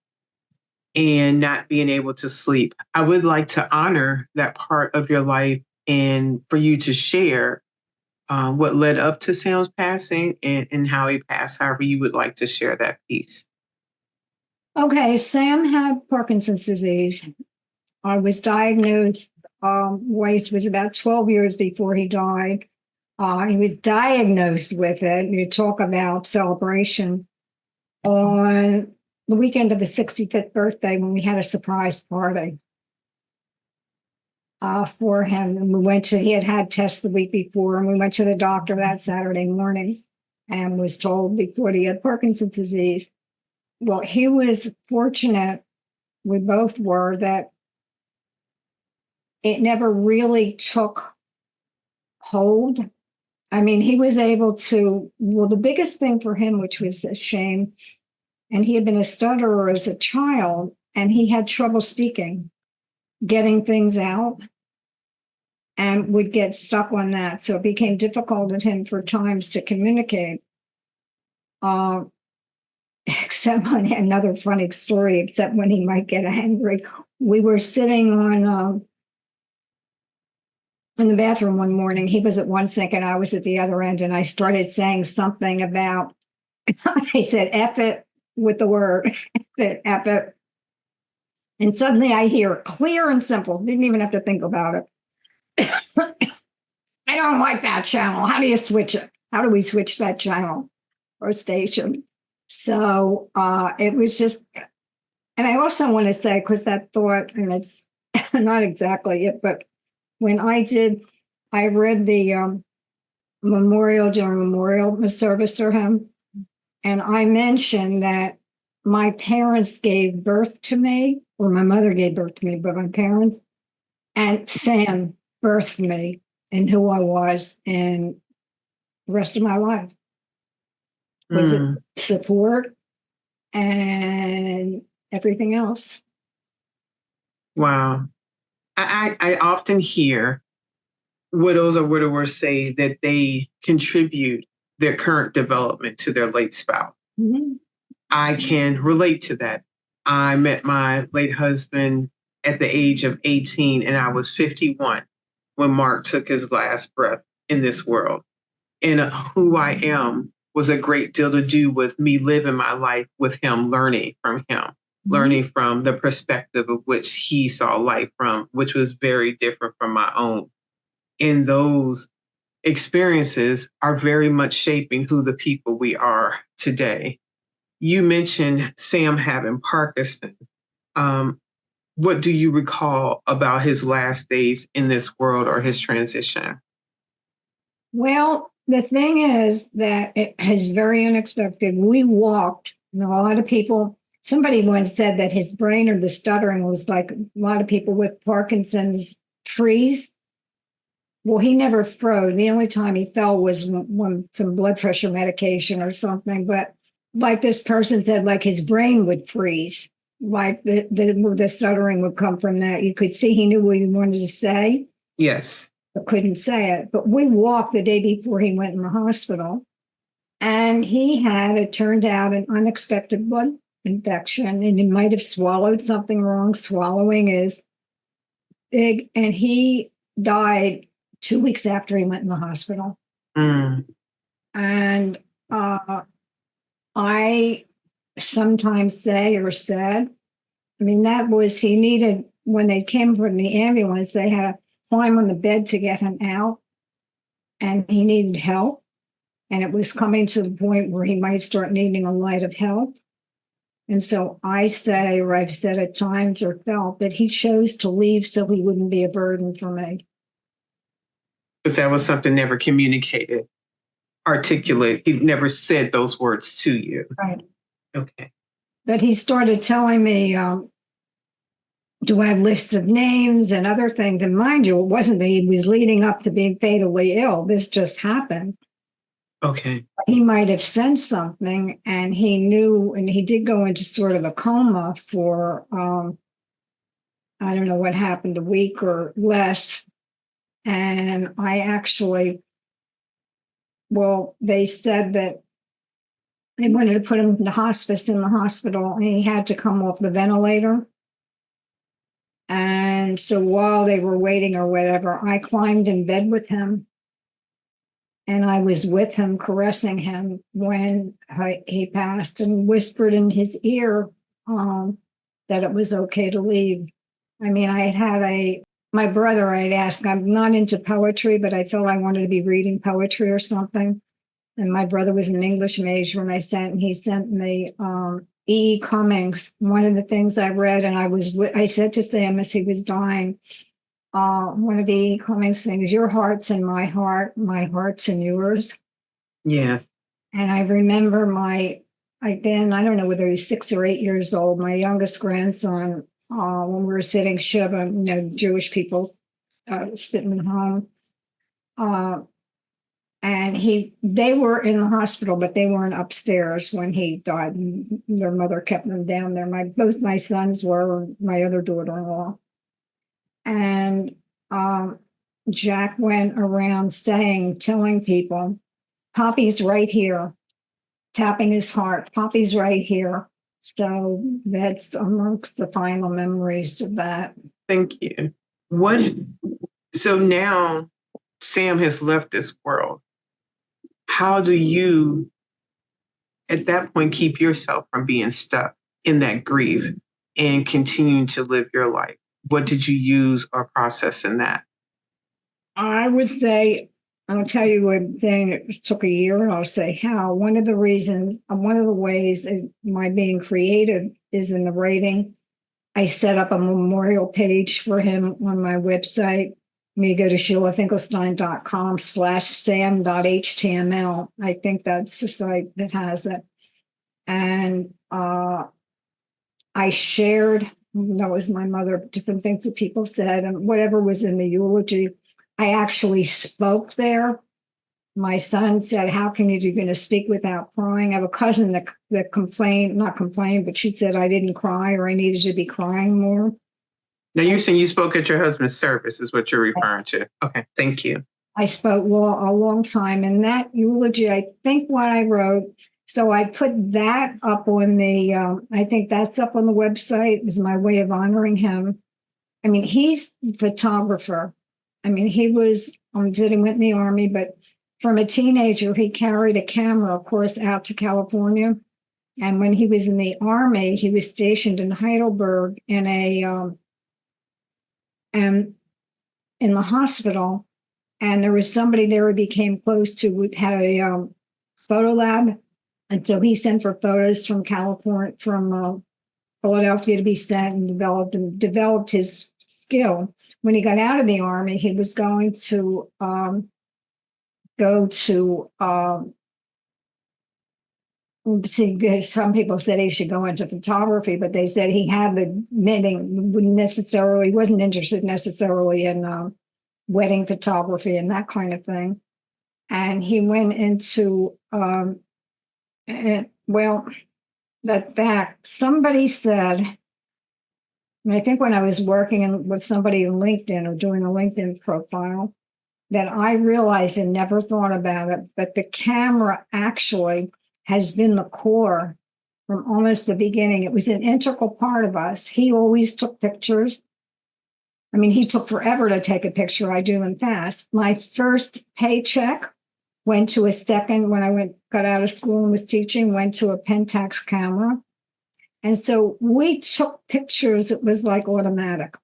and not being able to sleep. I would like to honor that part of your life and for you to share what led up to Sam's passing and how he passed, however you would like to share that piece. Okay, Sam had Parkinson's disease. I was diagnosed, it was about 12 years before he died. He was diagnosed with it. You talk about celebration on the weekend of his 65th birthday when we had a surprise party for him. And he had tests the week before, and we went to the doctor that Saturday morning and was told before he had Parkinson's disease. Well, he was fortunate, we both were, that it never really took hold. I mean, he was able to, well, the biggest thing for him, which was a shame, and he had been a stutterer as a child, and he had trouble speaking, getting things out, and would get stuck on that. So it became difficult at him for times to communicate. Except on another funny story, except when he might get angry. We were sitting on in the bathroom one morning. He was at one sink and I was at the other end, and I started saying something about, I said, F it with the word, F it. And suddenly I hear clear and simple, didn't even have to think about it. I don't like that channel. How do you switch it? How do we switch that channel or station? So it was just, and I also want to say, because that thought, and it's not exactly it, but when I read the memorial service for him, and I mentioned that my parents gave birth to me, or my mother gave birth to me, but my parents, And Sam birthed me and who I was and the rest of my life. Was it support and everything else? Wow. I often hear widows or widowers say that they contribute their current development to their late spouse. Mm-hmm. I can relate to that. I met my late husband at the age of 18, and I was 51 when Mark took his last breath in this world. And who I am was a great deal to do with me living my life with him, learning from him, learning from the perspective of which he saw life from, which was very different from my own. And those experiences are very much shaping who the people we are today. You mentioned Sam having Parkinson. What do you recall about his last days in this world or his transition? Well, the thing is that it is very unexpected. We walked, a lot of people, somebody once said that his brain or the stuttering was like a lot of people with Parkinson's freeze. Well, he never froze. The only time he fell was when some blood pressure medication or something. But like this person said, like his brain would freeze. Like the stuttering would come from that. You could see he knew what he wanted to say. Yes. But couldn't say it. But we walked the day before he went in the hospital. And he had, it turned out, an unexpected blood infection. And he might have swallowed something wrong. Swallowing is big. And he died 2 weeks after he went in the hospital. And I sometimes say or said, I mean, that was, he needed, when they came from the ambulance, they had to climb on the bed to get him out. And he needed help. And it was coming to the point where he might start needing a lot of help. And so I say, or I've said at times or felt that he chose to leave so he wouldn't be a burden for me. But that was something never communicated, articulate. He never said those words to you. Right. Okay. But he started telling me, do I have lists of names and other things? And mind you, it wasn't that he was leading up to being fatally ill. This just happened. Okay. He might have sensed something and he knew, and he did go into sort of a coma for, I don't know what happened, a week or less. And I actually, well, they said that they wanted to put him in the hospice in the hospital and he had to come off the ventilator. And so while they were waiting or whatever, I climbed in bed with him and I was with him, caressing him when he passed and whispered in his ear that it was okay to leave. I mean, I had my brother, I'd asked, I'm not into poetry, but I felt I wanted to be reading poetry or something. And my brother was an English major and he sent me E. Cummings, one of the things I read, and I said to Sam as he was dying, one of the E. Cummings things, your heart's in my heart's in yours. Yes. And I remember I don't know whether he's 6 or 8 years old, my youngest grandson, when we were sitting Shiva, Jewish people sitting at home. And they were in the hospital, but they weren't upstairs when he died. Their mother kept them down there. Both my sons were, my other daughter-in-law. And Jack went around telling people, Poppy's right here, tapping his heart. Poppy's right here. So that's amongst the final memories of that. Thank you. So now Sam has left this world. How do you, at that point, keep yourself from being stuck in that grief and continuing to live your life? What did you use or process in that? I would say, I'll tell you one thing, it took a year, and I'll say how. One of the ways is my being creative is in the writing. I set up a memorial page for him on my website. You go to sheilafinkelstein.com/sam.html. I think that's the site that has it. And I shared That was my mother, different things that people said, and whatever was in the eulogy. I actually spoke there. My son said, how can you do going to speak without crying? I have a cousin that complained, not complained, but she said I didn't cry or I needed to be crying more. Now you're saying you spoke at your husband's service is what you're referring Yes. to. Okay, thank you. I spoke a long time, and that eulogy, I think what I wrote, so I put that up on the, I think that's up on the website. It was my way of honoring him. I mean, he's a photographer. I mean, he was, he went in the Army, but from a teenager, he carried a camera, of course, out to California. And when he was in the Army, he was stationed in Heidelberg in in the hospital. And there was somebody there he became close to who had a photo lab. And so he sent for photos from California, from Philadelphia to be sent, and developed his skill. When he got out of the Army, he was going to go to see, some people said he should go into photography, but they said he had the knitting, wasn't interested necessarily in wedding photography and that kind of thing. And he went into, somebody said, and I think when I was working with somebody in LinkedIn or doing a LinkedIn profile, that I realized and never thought about it, but the camera actually has been the core from almost the beginning. It was an integral part of us. He always took pictures. I mean, he took forever to take a picture. I do them fast. My first paycheck went to when I got out of school and was teaching, went to a Pentax camera. And so we took pictures. It was like automatic.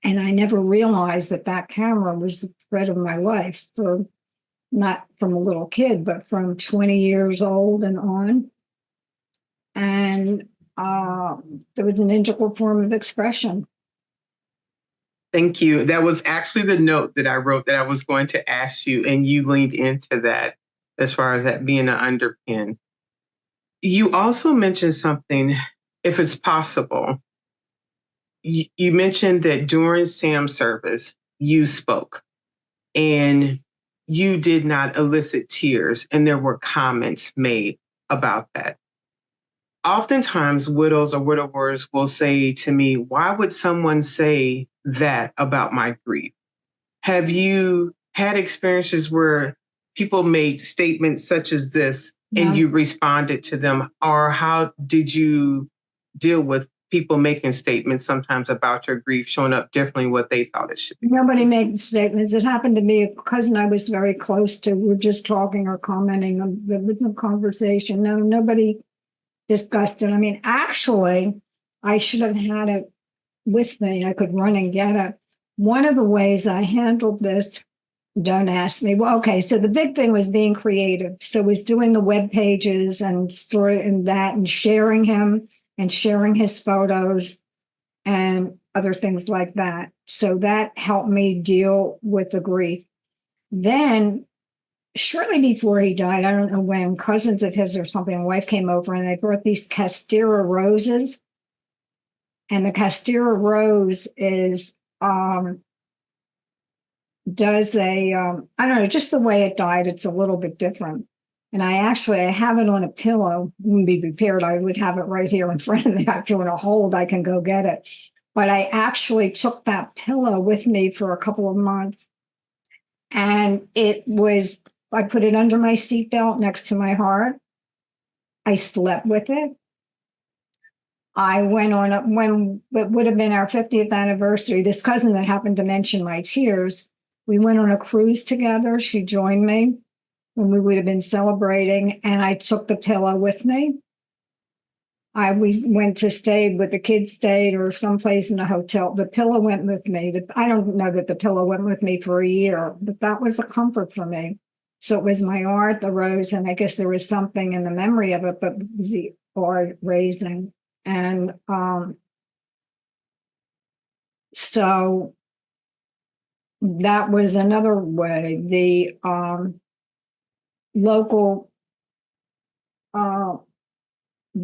And I never realized that camera was the thread of my life, for not from a little kid, but from 20 years old and on. And there was an integral form of expression. Thank you. That was actually the note that I wrote that I was going to ask you, and you leaned into that as far as that being an underpin. You also mentioned something, if it's possible. You mentioned that during Sam's service, you spoke and you did not elicit tears, and there were comments made about that. Oftentimes, widows or widowers will say to me, why would someone say that about my grief? Have you had experiences where people made statements such as this and you responded to them? Or how did you deal with people making statements sometimes about your grief showing up differently what they thought it should be? Nobody made statements. It happened to me, a cousin I was very close to. We were just talking or commenting. There was no conversation. No, nobody discussed it. I mean, actually, I should have had it with me. I could run and get it. One of the ways I handled this, don't ask me. Well, okay, so the big thing was being creative. So it was doing the web pages and story and that, and sharing him and sharing his photos and other things like that. So that helped me deal with the grief. Then, shortly before he died, I don't know when, cousins of his or something, my wife came over and they brought these Castira roses. And the Castira rose is, does a, I don't know, just the way it died, it's a little bit different. And I have it on a pillow. Wouldn't be prepared. I would have it right here in front of me. If you want to hold, I can go get it. But I actually took that pillow with me for a couple of months. And I put it under my seatbelt next to my heart. I slept with it. I went on, when it would have been our 50th anniversary, this cousin that happened to mention my tears, we went on a cruise together. She joined me when we would have been celebrating, and I took the pillow with me. We went to stay with the kids, stayed or someplace in a hotel. The pillow went with me. I don't know that the pillow went with me for a year, but that was a comfort for me. So it was my art, the rose, and I guess there was something in the memory of it, but it was the art raising. And so that was another way. The local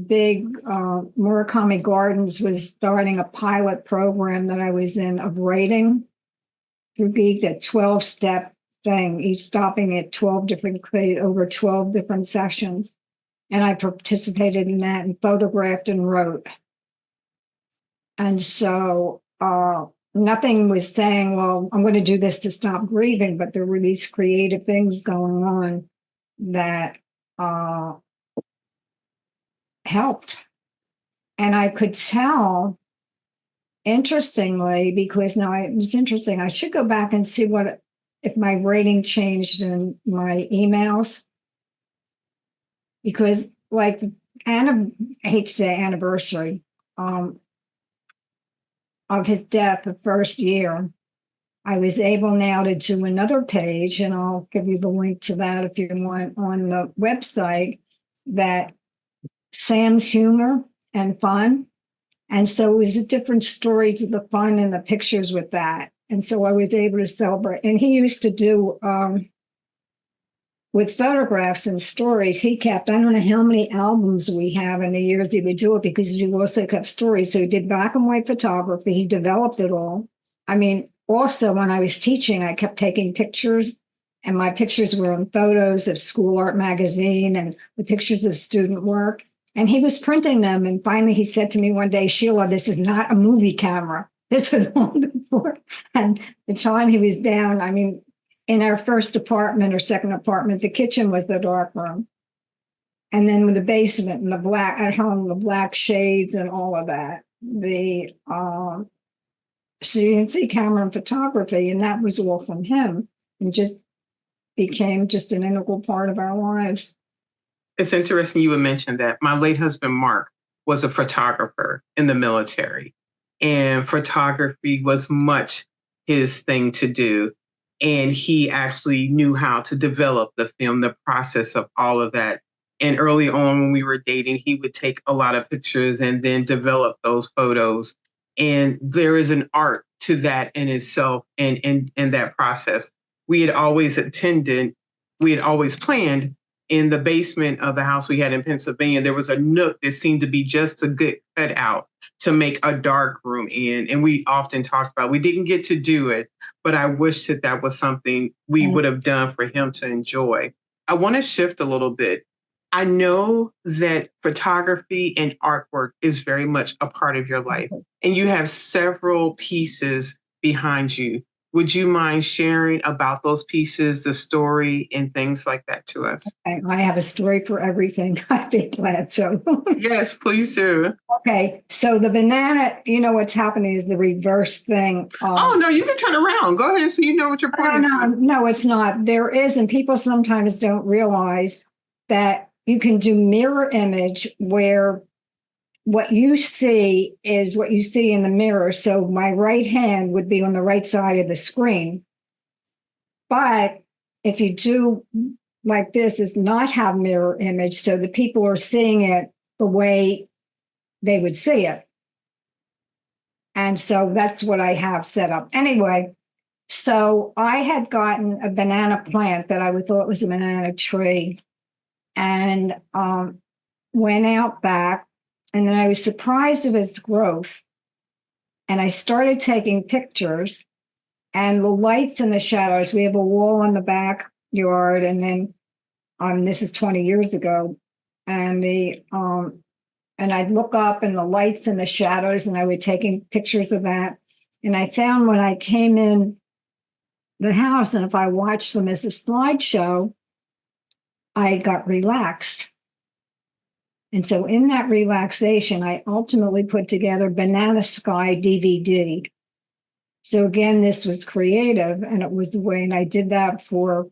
big Murakami Gardens was starting a pilot program that I was in of writing to be the 12-step thing, each stopping at 12 different, over 12 different sessions. And I participated in that and photographed and wrote. And so nothing was saying, well, I'm going to do this to stop grieving, but there were these creative things going on that helped. And I could tell, interestingly, because now it was interesting, I should go back and see if my rating changed in my emails. Because like, I hate to say anniversary of his death, the first year, I was able now to do another page, and I'll give you the link to that if you want, on the website, that Sam's humor and fun. And so it was a different story to the fun and the pictures with that. And so I was able to celebrate. And he used to do, with photographs and stories, he kept, I don't know how many albums we have in the years he would do it, because he also kept stories. So he did black and white photography. He developed it all. I mean, also when I was teaching, I kept taking pictures, and my pictures were in photos of School Art Magazine and the pictures of student work. And he was printing them. And finally he said to me one day, Sheila, this is not a movie camera. This was long before. And the time he was down, I mean, in our first apartment or second apartment, the kitchen was the dark room. And then with the basement and the black at home, the black shades and all of that. So you can see camera and photography, and that was all from him, and just became just an integral part of our lives. It's interesting you would mention that. My late husband, Mark, was a photographer in the military, and photography was much his thing to do. And he actually knew how to develop the film, the process of all of that. And early on when we were dating, he would take a lot of pictures and then develop those photos. And there is an art to that in itself and that process. We had always planned in the basement of the house we had in Pennsylvania. There was a nook that seemed to be just a good cut out to make a dark room in. And we often talked about, we didn't get to do it, but I wish that was something we would have done for him to enjoy. I want to shift a little bit. I know that photography and artwork is very much a part of your life, and you have several pieces behind you. Would you mind sharing about those pieces, the story, and things like that to us? I have a story for everything. I'd be glad to. Yes, please do. Okay, so the banana, you know what's happening is the reverse thing. Oh, no, you can turn around. Go ahead so you know what you're pointing to. No, it's not. There is, and people sometimes don't realize that you can do mirror image where what you see is what you see in the mirror. So my right hand would be on the right side of the screen. But if you do like this, is not have mirror image, so the people are seeing it the way they would see it. And so that's what I have set up. Anyway, so I had gotten a banana plant that I would thought was a banana tree, and went out back. And then I was surprised at its growth. And I started taking pictures, and the lights and the shadows. We have a wall in the backyard, and then this is 20 years ago. And and I'd look up and the lights and the shadows, and I would taking pictures of that. And I found when I came in the house, and if I watched them as a slideshow, I got relaxed. And so in that relaxation, I ultimately put together Banana Sky DVD. So again, this was creative, and it was the way, and I did that for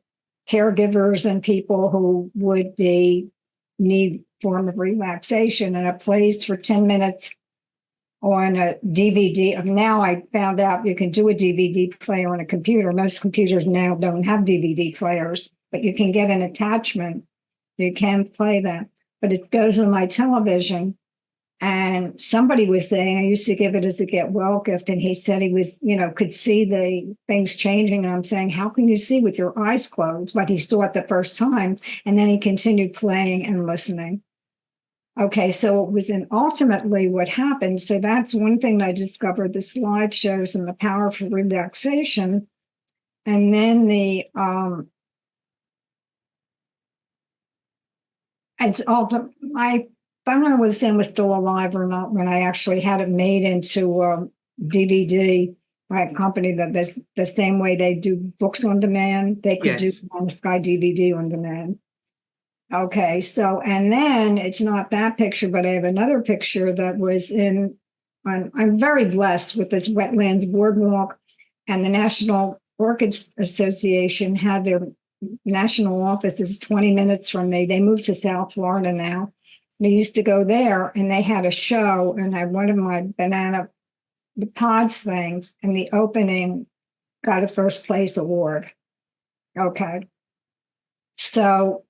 caregivers and people who would need form of relaxation. And it plays for 10 minutes on a DVD. Now I found out you can do a DVD player on a computer. Most computers now don't have DVD players, but you can get an attachment. You can play that. But it goes on my television. And somebody was saying, I used to give it as a get well gift. And he said he was, could see the things changing. And I'm saying, how can you see with your eyes closed? But he saw it the first time. And then he continued playing and listening. Okay, so it was in ultimately what happened. So that's one thing I discovered, the slideshows and the power for relaxation. And then it's also, I don't know whether Sam was still alive or not when I actually had it made into DVD by a company that does the same way they do books on demand. They could do Yes. on Sky DVD on demand. Okay, so and then it's not that picture, but I have another picture that was I'm very blessed with this wetlands boardwalk, and the National Orchids Association had their national office is 20 minutes from me. They moved to South Florida now. They used to go there and they had a show, and I had one of my the pods things, and the opening got a first place award. Okay. So,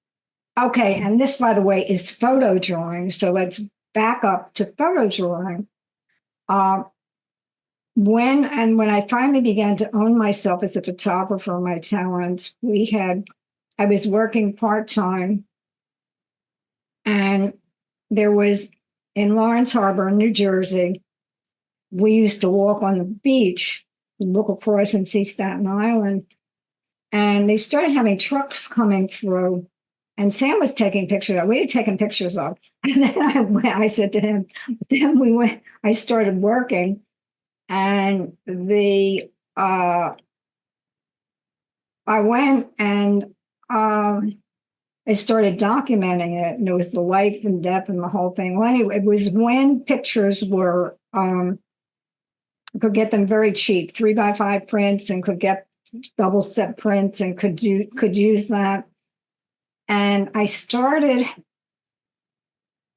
okay. And this, by the way, is photo drawing. So let's back up to photo drawing. When I finally began to own myself as a photographer, my talents, I was working part-time, and there was in Lawrence Harbor, New Jersey, we used to walk on the beach, look across and see Staten Island. And they started having trucks coming through. And Sam was taking pictures of. We had taken pictures of. And then I said to him, I started working. And I went and I started documenting it. And it was the life and death and the whole thing. Well, anyway, it was when pictures were, could get them very cheap, 3x5 prints, and could get double set prints, and could use that. And I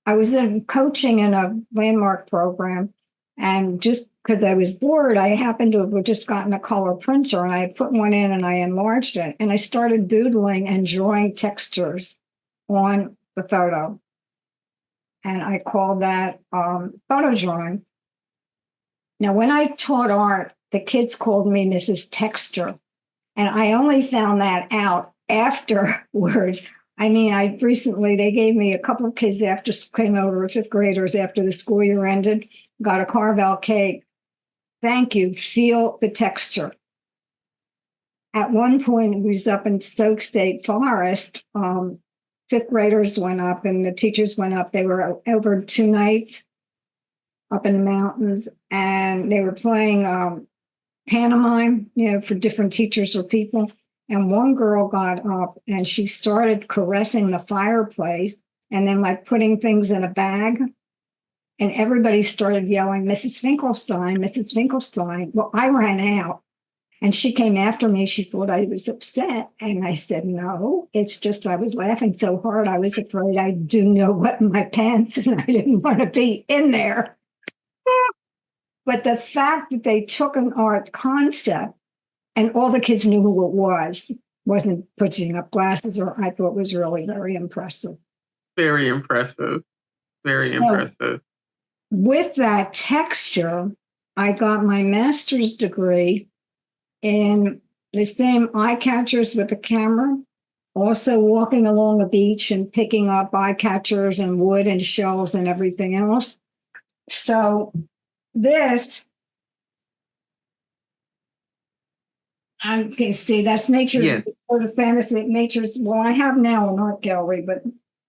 was in coaching in a landmark program, and just because I was bored, I happened to have just gotten a color printer, and I put one in and I enlarged it, and I started doodling and drawing textures on the photo, and I called that photo drawing. Now, when I taught art, the kids called me Mrs. Texture, and I only found that out afterwards. I mean, they gave me a couple of kids came over, fifth graders after the school year ended, got a Carvel cake. Thank you, feel the texture. At one point, it was up in Stoke State Forest. Fifth graders went up and the teachers went up. They were over 2 nights up in the mountains, and they were playing pantomime, for different teachers or people. And one girl got up and she started caressing the fireplace and then like putting things in a bag. And everybody started yelling, Mrs. Finkelstein, Mrs. Finkelstein. Well, I ran out and she came after me. She thought I was upset. And I said, no, it's just I was laughing so hard. I was afraid I do know what in my pants and I didn't want to be in there. But the fact that they took an art concept and all the kids knew who it wasn't putting up glasses, or I thought was really very impressive. Very impressive. Very impressive. With that texture, I got my master's degree in the same eye catchers with the camera, also walking along a beach and picking up eye catchers and wood and shells and everything else. So this, I can see that's nature's sort of fantasy. I have now an art gallery, but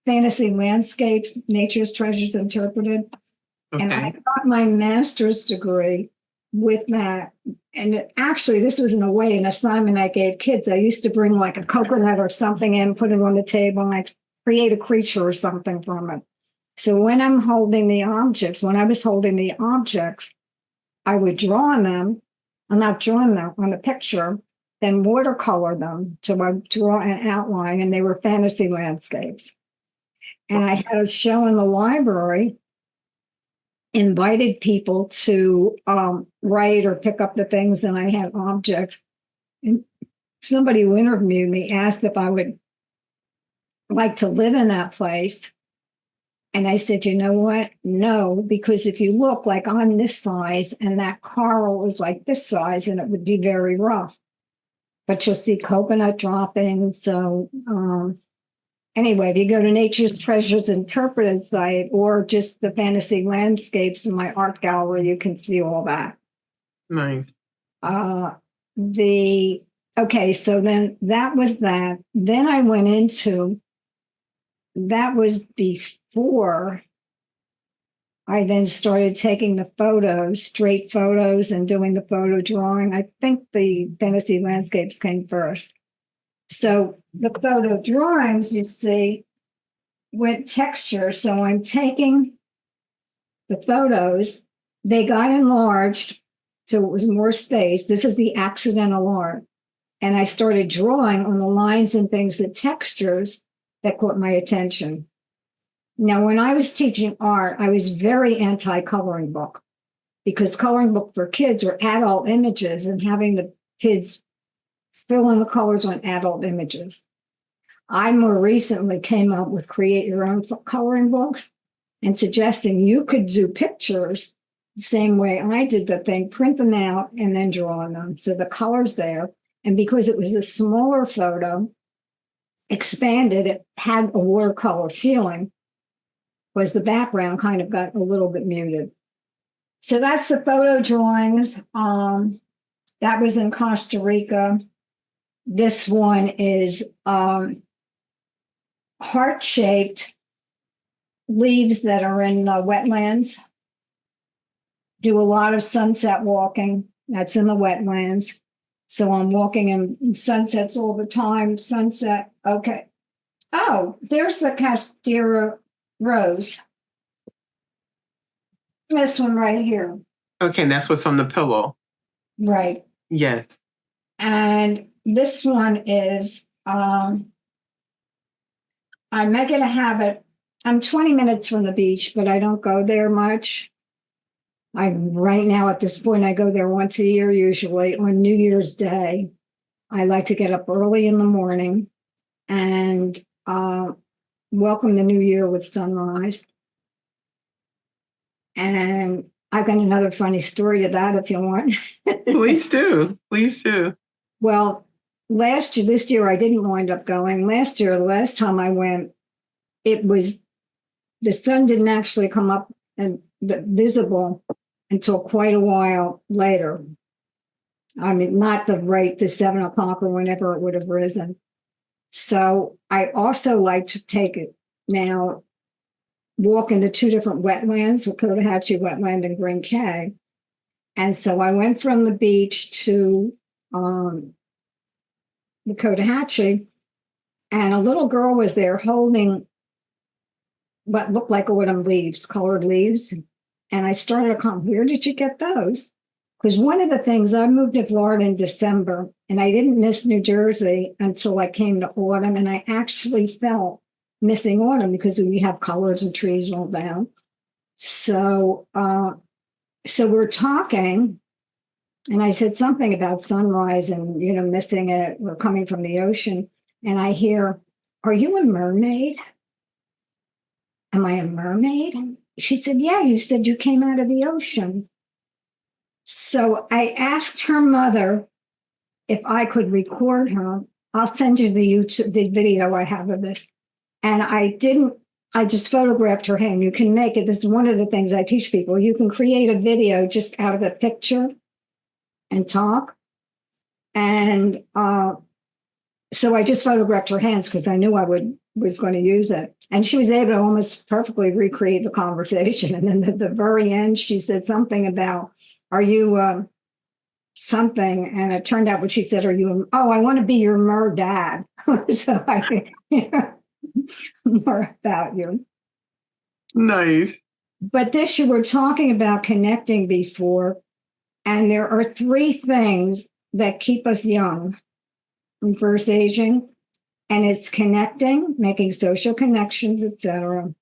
fantasy landscapes, nature's treasures interpreted. Okay. And I got my master's degree with that. And actually, this was in a way an assignment I gave kids. I used to bring like a coconut or something in, put it on the table, and I'd create a creature or something from it. So when I was holding the objects, I would draw on them. I'm not drawing them on the picture, then watercolor them. So I draw an outline, and they were fantasy landscapes. And I had a show in the library, invited people to write or pick up the things, and I had objects. And somebody who interviewed me asked if I would like to live in that place. And I said, you know what? No, because if you look, like I'm this size and that coral was like this size, and it would be very rough. But you'll see coconut droppings. So Anyway, if you go to Nature's Treasures Interpreted site or just the Fantasy Landscapes in my art gallery, you can see all that. Nice. Okay, so then that was that. Then I went into, that was before I then started taking the photos, straight photos, and doing the photo drawing. I think the Fantasy Landscapes came first. So the photo drawings, you see, with texture. So I'm taking the photos, they got enlarged, so it was more space. This is the accidental art. And I started drawing on the lines and things, the textures that caught my attention. Now, when I was teaching art, I was very anti-coloring book because coloring book for kids were adult images and having the kids fill in the colors on adult images. I more recently came up with create your own coloring books and suggesting you could do pictures the same way I did the thing, print them out and then draw on them. So the color's there. And because it was a smaller photo, expanded, it had a watercolor feeling, was the background kind of got a little bit muted. So that's the photo drawings. That was in Costa Rica. This one is heart-shaped leaves that are in wetlands. Do a lot of sunset walking. That's in the wetlands. So I'm walking in sunsets all the time. Sunset. Okay. Oh, there's the Castira rose. This one right here. Okay, and that's what's on the pillow. Right. Yes. And this one is, I make it a habit. I'm 20 minutes from the beach, but I don't go there much. Right now at this point, I go there once a year, usually on New Year's Day. I like to get up early in the morning and welcome the new year with sunrise. And I've got another funny story to that if you want. Please do. Please do. Well, this year I didn't wind up going. Last year, the last time I went, the sun didn't actually come up and visible until quite a while later. I mean, not the 7 o'clock or whenever it would have risen. So I also like to take it now, walk in the two different wetlands, Cotahatchee Wetland and Green Cay. And so I went from the beach to the Cotahatchee, and a little girl was there holding what looked like autumn leaves, colored leaves. And I started to come, where did you get those? Because one of the things, I moved to Florida in December, and I didn't miss New Jersey until I came to autumn, and I actually felt missing autumn because we have colors and trees all down. So we're talking, and I said something about sunrise and, missing it. We're coming from the ocean, and I hear, "Are you a mermaid?" Am I a mermaid? She said, "Yeah, you said you came out of the ocean." So I asked her mother if I could record her. I'll send you the video I have of this. And I just photographed her hand. You can make it. This is one of the things I teach people. You can create a video just out of a picture and talk. And so I just photographed her hands because I knew I was going to use it. And she was able to almost perfectly recreate the conversation. And then at the very end, she said something about, "Are you something?" And it turned out what she said, I want to be your mer dad. So I think more about you. Nice. But this, you were talking about connecting before. And there are 3 things that keep us young in first aging. And it's connecting, making social connections, etc.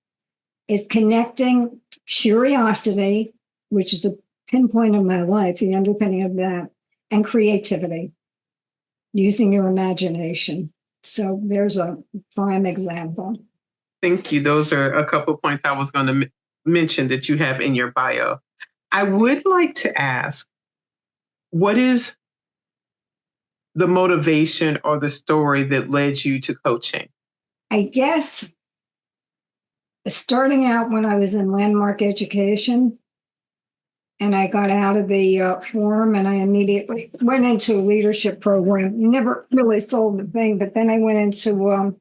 It's connecting curiosity, which is a pinpoint of my life, the underpinning of that, and creativity, using your imagination. So there's a prime example. Thank you. Those are a couple of points I was going to mention that you have in your bio. I would like to ask, what is the motivation or the story that led you to coaching? I guess starting out when I was in landmark education, and I got out of the forum and I immediately went into a leadership program. Never really sold the thing, but then I went into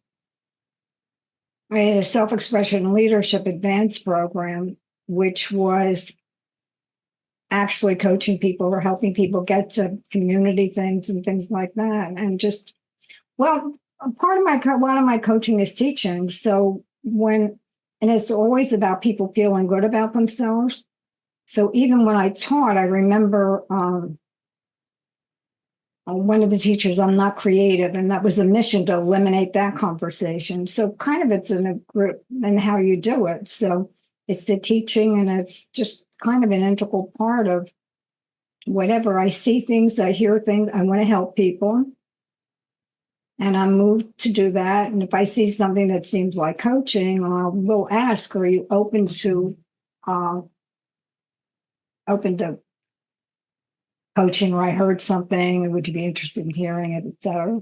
I had a self-expression and leadership advanced program, which was actually coaching people or helping people get to community things and things like that. And just, well, a lot of my coaching is teaching. So and it's always about people feeling good about themselves. So even when I taught, I remember one of the teachers, I'm not creative, and that was a mission to eliminate that conversation. So kind of it's in a group and how you do it. So it's the teaching, and it's just kind of an integral part of whatever. I see things, I hear things, I want to help people. And I'm moved to do that. And if I see something that seems like coaching, we'll ask, are you open to coaching, or I heard something, would you be interested in hearing it, et cetera?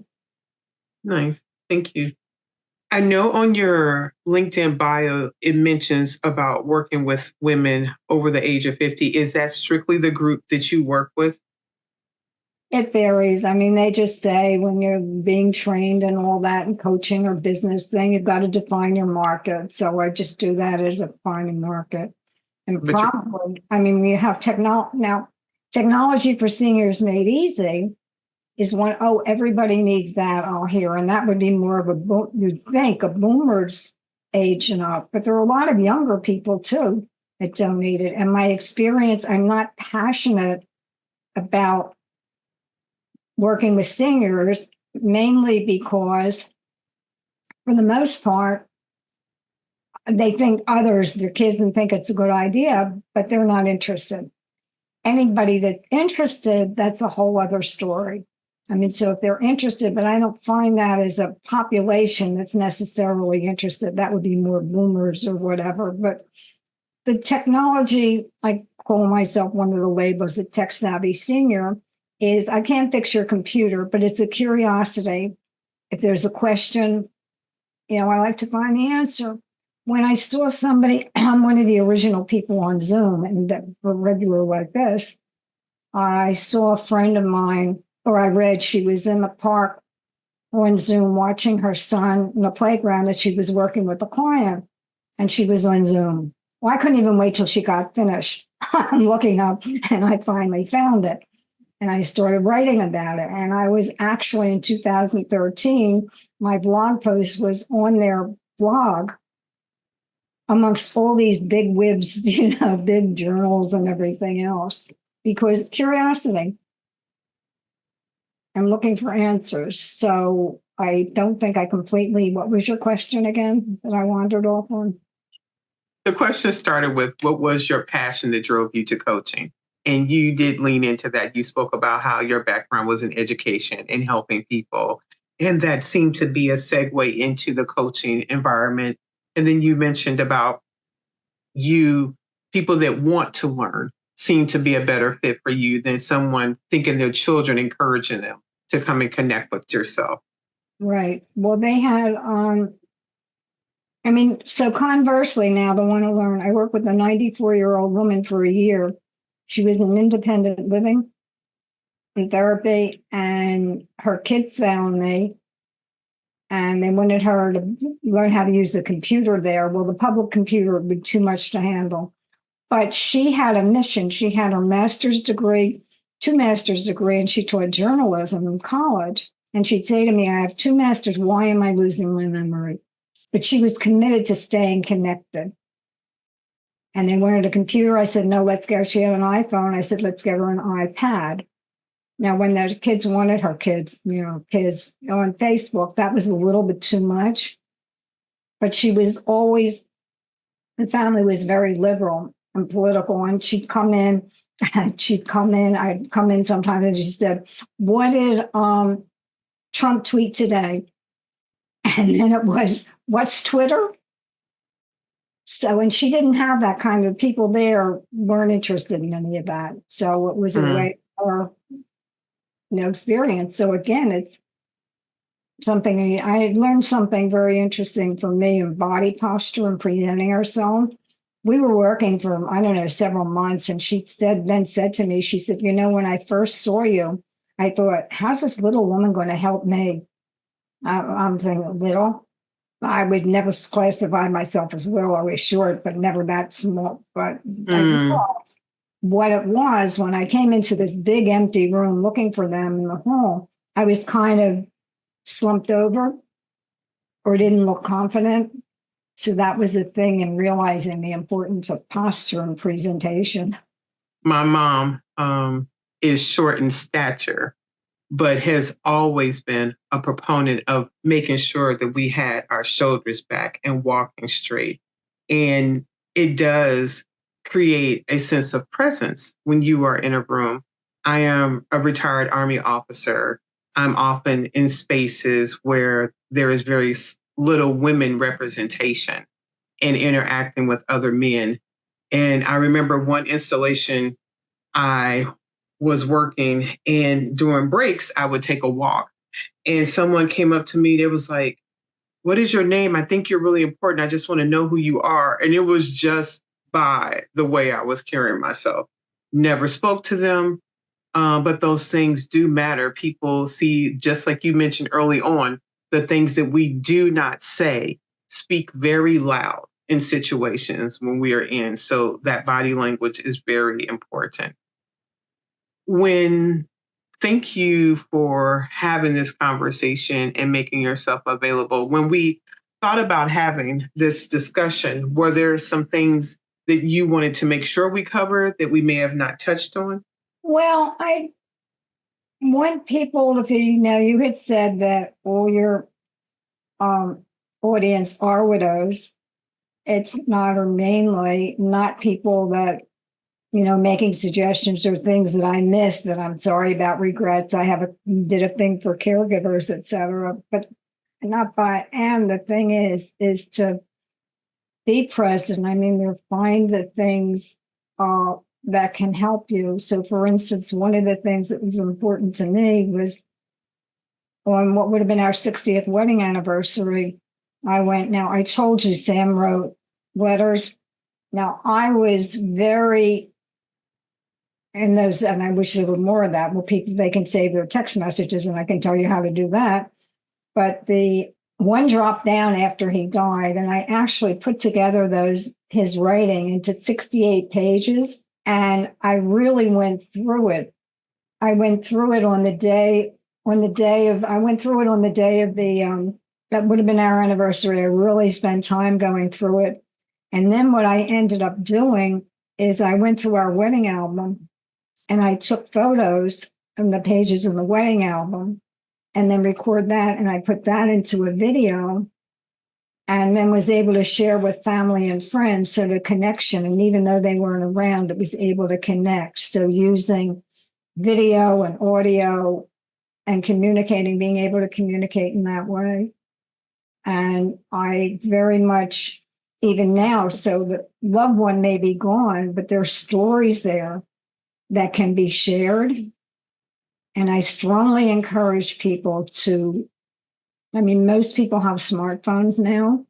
Nice. Thank you. I know on your LinkedIn bio, it mentions about working with women over the age of 50. Is that strictly the group that you work with? It varies. I mean, they just say when you're being trained and all that and coaching or business thing, you've got to define your market. So I just do that as a defining market. And probably, I mean, we have technology for seniors made easy is one, oh, everybody needs that all here. And that would be more of you'd think, a boomer's age and up. But there are a lot of younger people too that don't need it. And my experience, I'm not passionate about working with seniors, mainly because for the most part, they think their kids, and think it's a good idea, but they're not interested. Anybody that's interested, that's a whole other story. I mean, so if they're interested, but I don't find that as a population that's necessarily interested, that would be more boomers or whatever. But the technology, I call myself one of the labels, the tech savvy senior, is I can't fix your computer, but it's a curiosity. If there's a question, I like to find the answer. When I saw somebody, I'm one of the original people on Zoom, and that were regular like this, I saw a friend of mine, or I read she was in the park on Zoom watching her son in the playground as she was working with a client, and she was on Zoom. Well, I couldn't even wait till she got finished. I'm looking up, and I finally found it. And I started writing about it. And I was actually in 2013, my blog post was on their blog amongst all these big wibs, big journals and everything else, because curiosity. I'm looking for answers. So I don't think I completely, what was your question again that I wandered off on? The question started with, what was your passion that drove you to coaching? And you did lean into that. You spoke about how your background was in education and helping people. And that seemed to be a segue into the coaching environment. And then you mentioned about people that want to learn seem to be a better fit for you than someone thinking their children encouraging them to come and connect with yourself. Right. Well, they had, so conversely now, the one to learn, I worked with a 94-year-old woman for a year. She was in independent living and therapy, and her kids found me, and they wanted her to learn how to use the computer there. Well, the public computer would be too much to handle. But she had a mission. She had her master's degree, 2 master's degree, and she taught journalism in college. And she'd say to me, I have 2 masters. Why am I losing my memory? But she was committed to staying connected. And they wanted a computer. I said, no, let's get her. She had an iPhone. I said, let's get her an iPad. Now, when the kids wanted her kids on Facebook, that was a little bit too much. But she was always, the family was very liberal and political. And I'd come in sometimes, and she said, what did Trump tweet today? And then it was, what's Twitter? So, and she didn't have that kind of, people there weren't interested in any of that. So it was a way for experience. So again, something, I learned something very interesting for me in body posture and presenting ourselves. We were working for, I don't know, several months. And then said to me, she said, when I first saw you, I thought, how's this little woman going to help me? I'm thinking little. I would never classify myself as little. I was short, but never that small. But I realized what it was when I came into this big empty room looking for them in the hall. I was kind of slumped over or didn't look confident. So that was the thing in realizing the importance of posture and presentation. My mom is short in stature, but has always been a proponent of making sure that we had our shoulders back and walking straight. And it does create a sense of presence when you are in a room. I am a retired Army officer. I'm often in spaces where there is very little women representation and interacting with other men. And I remember one installation I was working, and during breaks, I would take a walk. And someone came up to me, they was like, "What is your name? I think you're really important. I just want to know who you are." And it was just by the way I was carrying myself. Never spoke to them, but those things do matter. People see, just like you mentioned early on, the things that we do not say speak very loud in situations when we are in. So that body language is very important. Thank you for having this conversation and making yourself available. When we thought about having this discussion, were there some things that you wanted to make sure we covered that we may have not touched on? Well, I want people to, you had said that all your audience are widows. It's not, or mainly not people that, making suggestions or things that I missed that I'm sorry about, regrets. Did a thing for caregivers, etc. But not by, and the thing is to be present. I mean, find the things that can help you. So for instance, one of the things that was important to me was on what would have been our 60th wedding anniversary. I told you Sam wrote letters. Now I was very in those, and I wish there were more of that. Well, people, they can save their text messages and I can tell you how to do that. But the one dropped down after he died, and I actually put together his writing into 68 pages, and I really went through it. I went through it on the day of the that would have been our anniversary. I really spent time going through it. And then what I ended up doing is I went through our wedding album and I took photos from the pages in the wedding album and then record that. And I put that into a video and then was able to share with family and friends. So the connection, and even though they weren't around, it was able to connect. So using video and audio and communicating, being able to communicate in that way. And I very much, even now, so the loved one may be gone, but there are stories there that can be shared. And I strongly encourage people most people have smartphones now.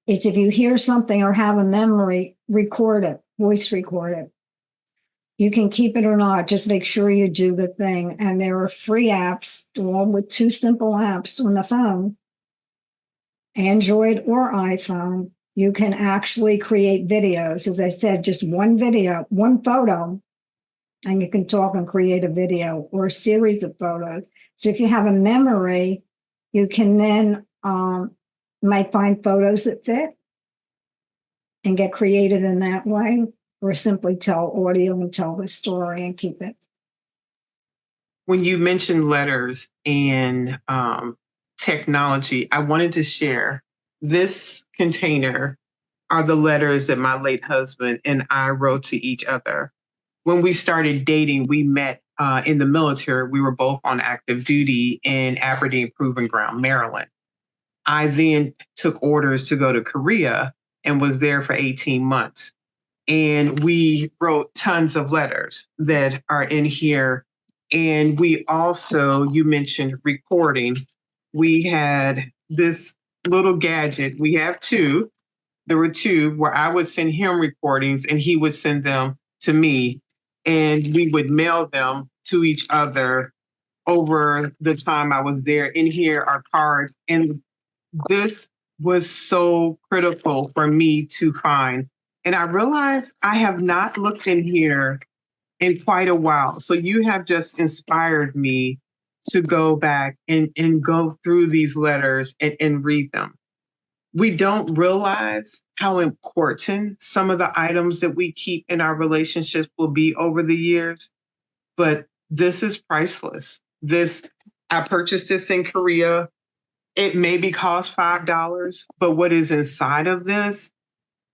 Is if you hear something or have a memory, record it, voice record it. You can keep it or not, just make sure you do the thing. And there are free apps, along with 2 simple apps on the phone, Android or iPhone. You can actually create videos. As I said, just one video, one photo, and you can talk and create a video or a series of photos. So if you have a memory, you can then might find photos that fit and get creative in that way, or simply tell audio and tell the story and keep it. When you mentioned letters and technology, I wanted to share this container are the letters that my late husband and I wrote to each other. When we started dating, we met in the military. We were both on active duty in Aberdeen Proving Ground, Maryland. I then took orders to go to Korea and was there for 18 months. And we wrote tons of letters that are in here. And we also, you mentioned recording. we had this little gadget. We have two. There were two where I would send him recordings and he would send them to me. And we would mail them to each other over the time I was there. In here are cards. And this was so critical for me to find. And I realized I have not looked in here in quite a while. So you have just inspired me to go back and go through these letters and read them. We don't realize how important some of the items that we keep in our relationships will be over the years, but this is priceless. I purchased this in Korea. It maybe cost $5, but what is inside of this,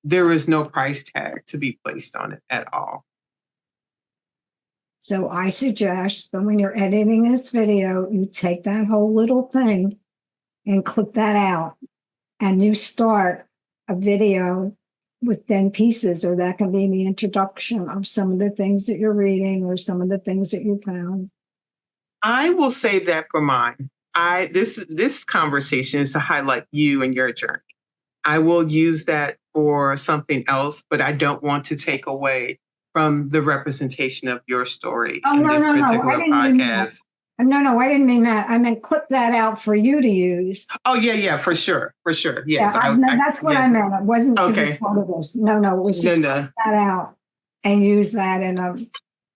there is no price tag to be placed on it at all. So I suggest that when you're editing this video, you take that whole little thing and clip that out, and you start a video with 10 pieces, or that can be the introduction of some of the things that you're reading or some of the things that you found. I will save that for mine. This conversation is to highlight you and your journey. I will use that for something else, but I don't want to take away from the representation of your story in this particular podcast. No, I didn't mean that. I meant clip that out for you to use. Oh, yeah, for sure. Yes. Yeah, that's what I meant. It wasn't to be part of this. No, it was just clip that out and use that in a...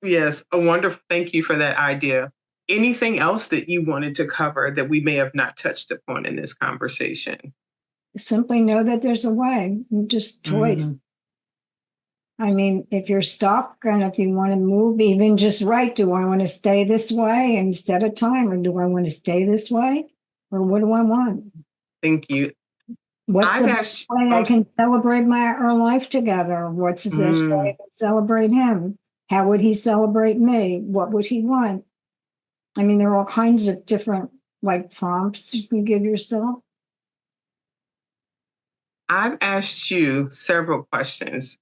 Yes, a wonderful, thank you for that idea. Anything else that you wanted to cover that we may have not touched upon in this conversation? Simply know that there's a way, just choice. Mm-hmm. I mean, if you're stuck and if you want to move, even just right, do I want to stay this way and set a time, or do I want to stay this way? Or what do I want? Thank you. What's the best way I can celebrate our life together? What's the best way I can celebrate him? How would he celebrate me? What would he want? I mean, there are all kinds of different prompts you can give yourself. I've asked you several questions.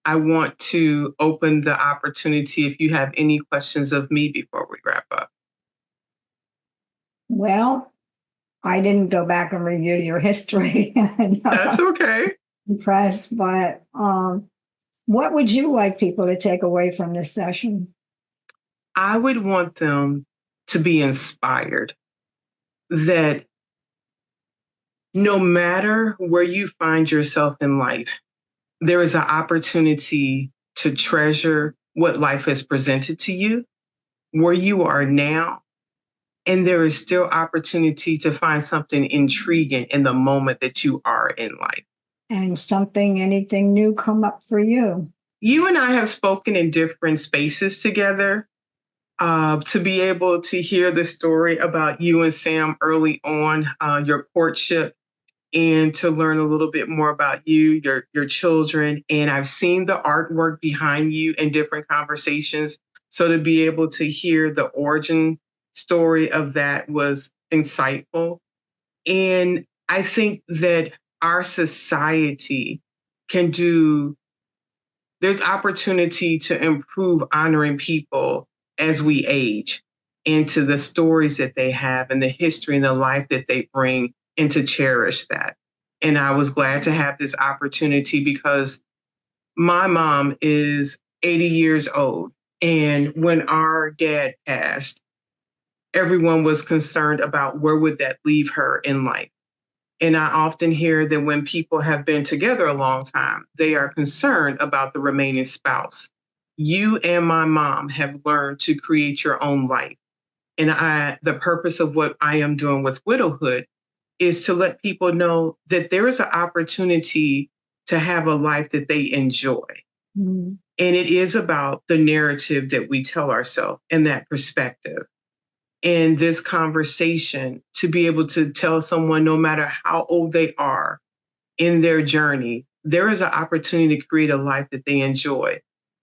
I want to open the opportunity if you have any questions of me before we wrap up. Well, I didn't go back and review your history. That's okay. Impressed, but what would you like people to take away from this session? I would want them to be inspired that no matter where you find yourself in life, there is an opportunity to treasure what life has presented to you, where you are now, and there is still opportunity to find something intriguing in the moment that you are in life. And anything new come up for you? You and I have spoken in different spaces together. To be able to hear the story about you and Sam early on, your courtship, and to learn a little bit more about you, your children. And I've seen the artwork behind you in different conversations. So to be able to hear the origin story of that was insightful. And I think that our society there's opportunity to improve honoring people as we age, into the stories that they have and the history and the life that they bring, and to cherish that. And I was glad to have this opportunity because my mom is 80 years old. And when our dad passed, everyone was concerned about where would that leave her in life. And I often hear that when people have been together a long time, they are concerned about the remaining spouse. You and my mom have learned to create your own life. And the purpose of what I am doing with Widowhood is to let people know that there is an opportunity to have a life that they enjoy. Mm-hmm. And it is about the narrative that we tell ourselves and that perspective. And this conversation, to be able to tell someone, no matter how old they are in their journey, there is an opportunity to create a life that they enjoy.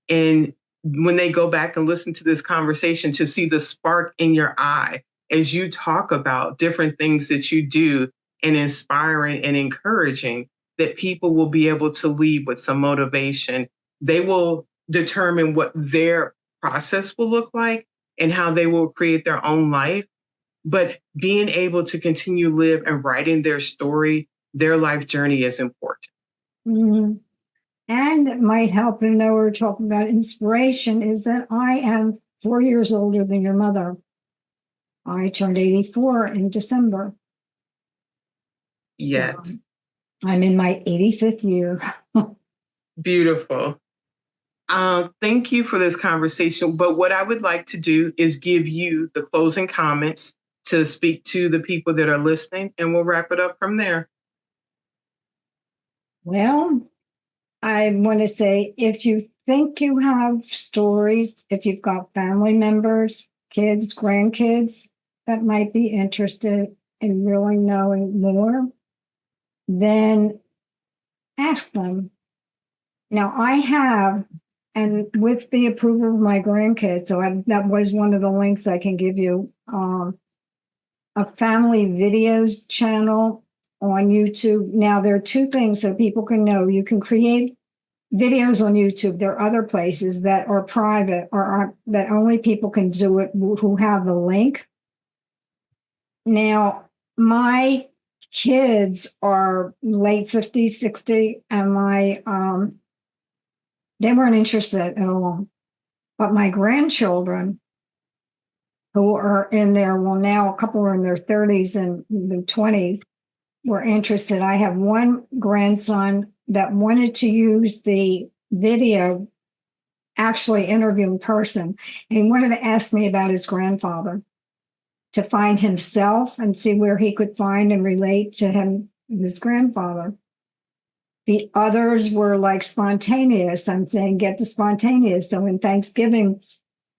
And when they go back and listen to this conversation, to see the spark in your eye as you talk about different things that you do, and inspiring and encouraging, that people will be able to leave with some motivation. They will determine what their process will look like and how they will create their own life. but being able to continue live and writing their story, their life journey is important. Mm-hmm. And it might help to know we're talking about inspiration is that I am 4 years older than your mother. I turned 84 in December. Yes. So I'm in my 85th year. Beautiful. Thank you for this conversation. But what I would like to do is give you the closing comments to speak to the people that are listening, and we'll wrap it up from there. Well, I want to say if you think you have stories, if you've got family members, kids, grandkids that might be interested in really knowing more, then ask them. Now, I have, and with the approval of my grandkids, that was one of the links I can give you, a family videos channel on YouTube. Now, there are two things so people can know. You can create videos on YouTube. There are other places that are private or that only people can do it who have the link. Now, my kids are late 50s, 60, and they weren't interested at all. But my grandchildren, who are in now a couple are in their 30s and the 20s, were interested. I have one grandson that wanted to use the video, actually interview in person, and he wanted to ask me about his grandfather to find himself and see where he could find and relate to his grandfather. The others were like spontaneous. I'm saying get the spontaneous. So in Thanksgiving,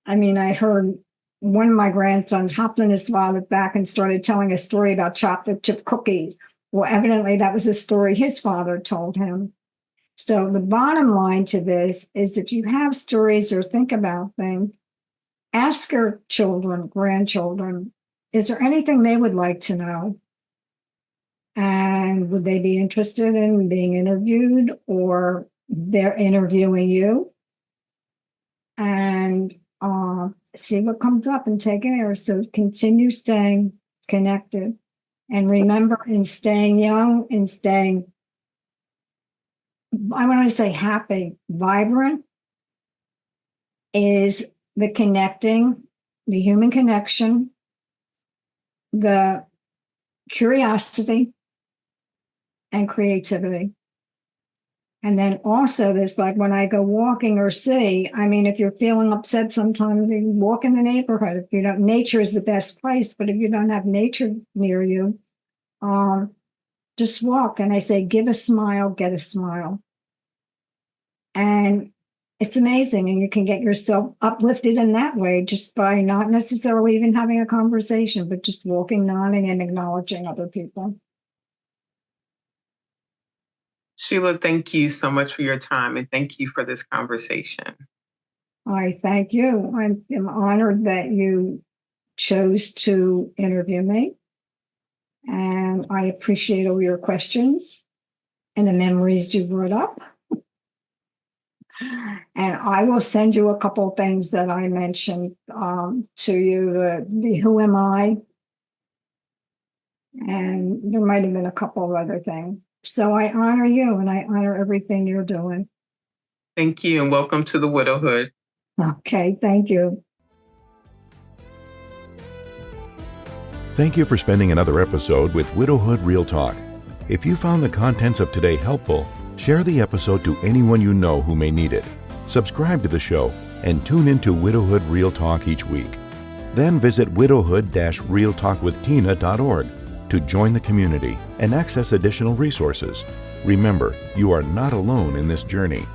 I heard one of my grandsons hopped on his father's back and started telling a story about chocolate chip cookies. Well, evidently that was a story his father told him. So the bottom line to this is if you have stories or think about things, ask your children, grandchildren, is there anything they would like to know? And would they be interested in being interviewed or they're interviewing you? And see what comes up and take it there. So continue staying connected. And remember, in staying young and staying, I want to say happy, vibrant, is the connecting, the human connection, the curiosity, and creativity. And then also this, like when I go walking or see, if you're feeling upset sometimes, you walk in the neighborhood. If you don't, nature is the best place, but if you don't have nature near you, just walk. And I say, give a smile, get a smile. And it's amazing. And you can get yourself uplifted in that way just by not necessarily even having a conversation, but just walking, nodding, and acknowledging other people. Sheila, thank you so much for your time, and thank you for this conversation. I thank you. I'm honored that you chose to interview me, and I appreciate all your questions and the memories you brought up. And I will send you a couple of things that I mentioned to you, the who am I, and there might have been a couple of other things. So I honor you and I honor everything you're doing. Thank you, and welcome to the Widowhood. Okay, thank you. Thank you for spending another episode with Widowhood Real Talk. If you found the contents of today helpful, share the episode to anyone you know who may need it. Subscribe to the show and tune into Widowhood Real Talk each week. Then visit widowhood-realtalkwithtina.org to join the community and access additional resources. Remember, you are not alone in this journey.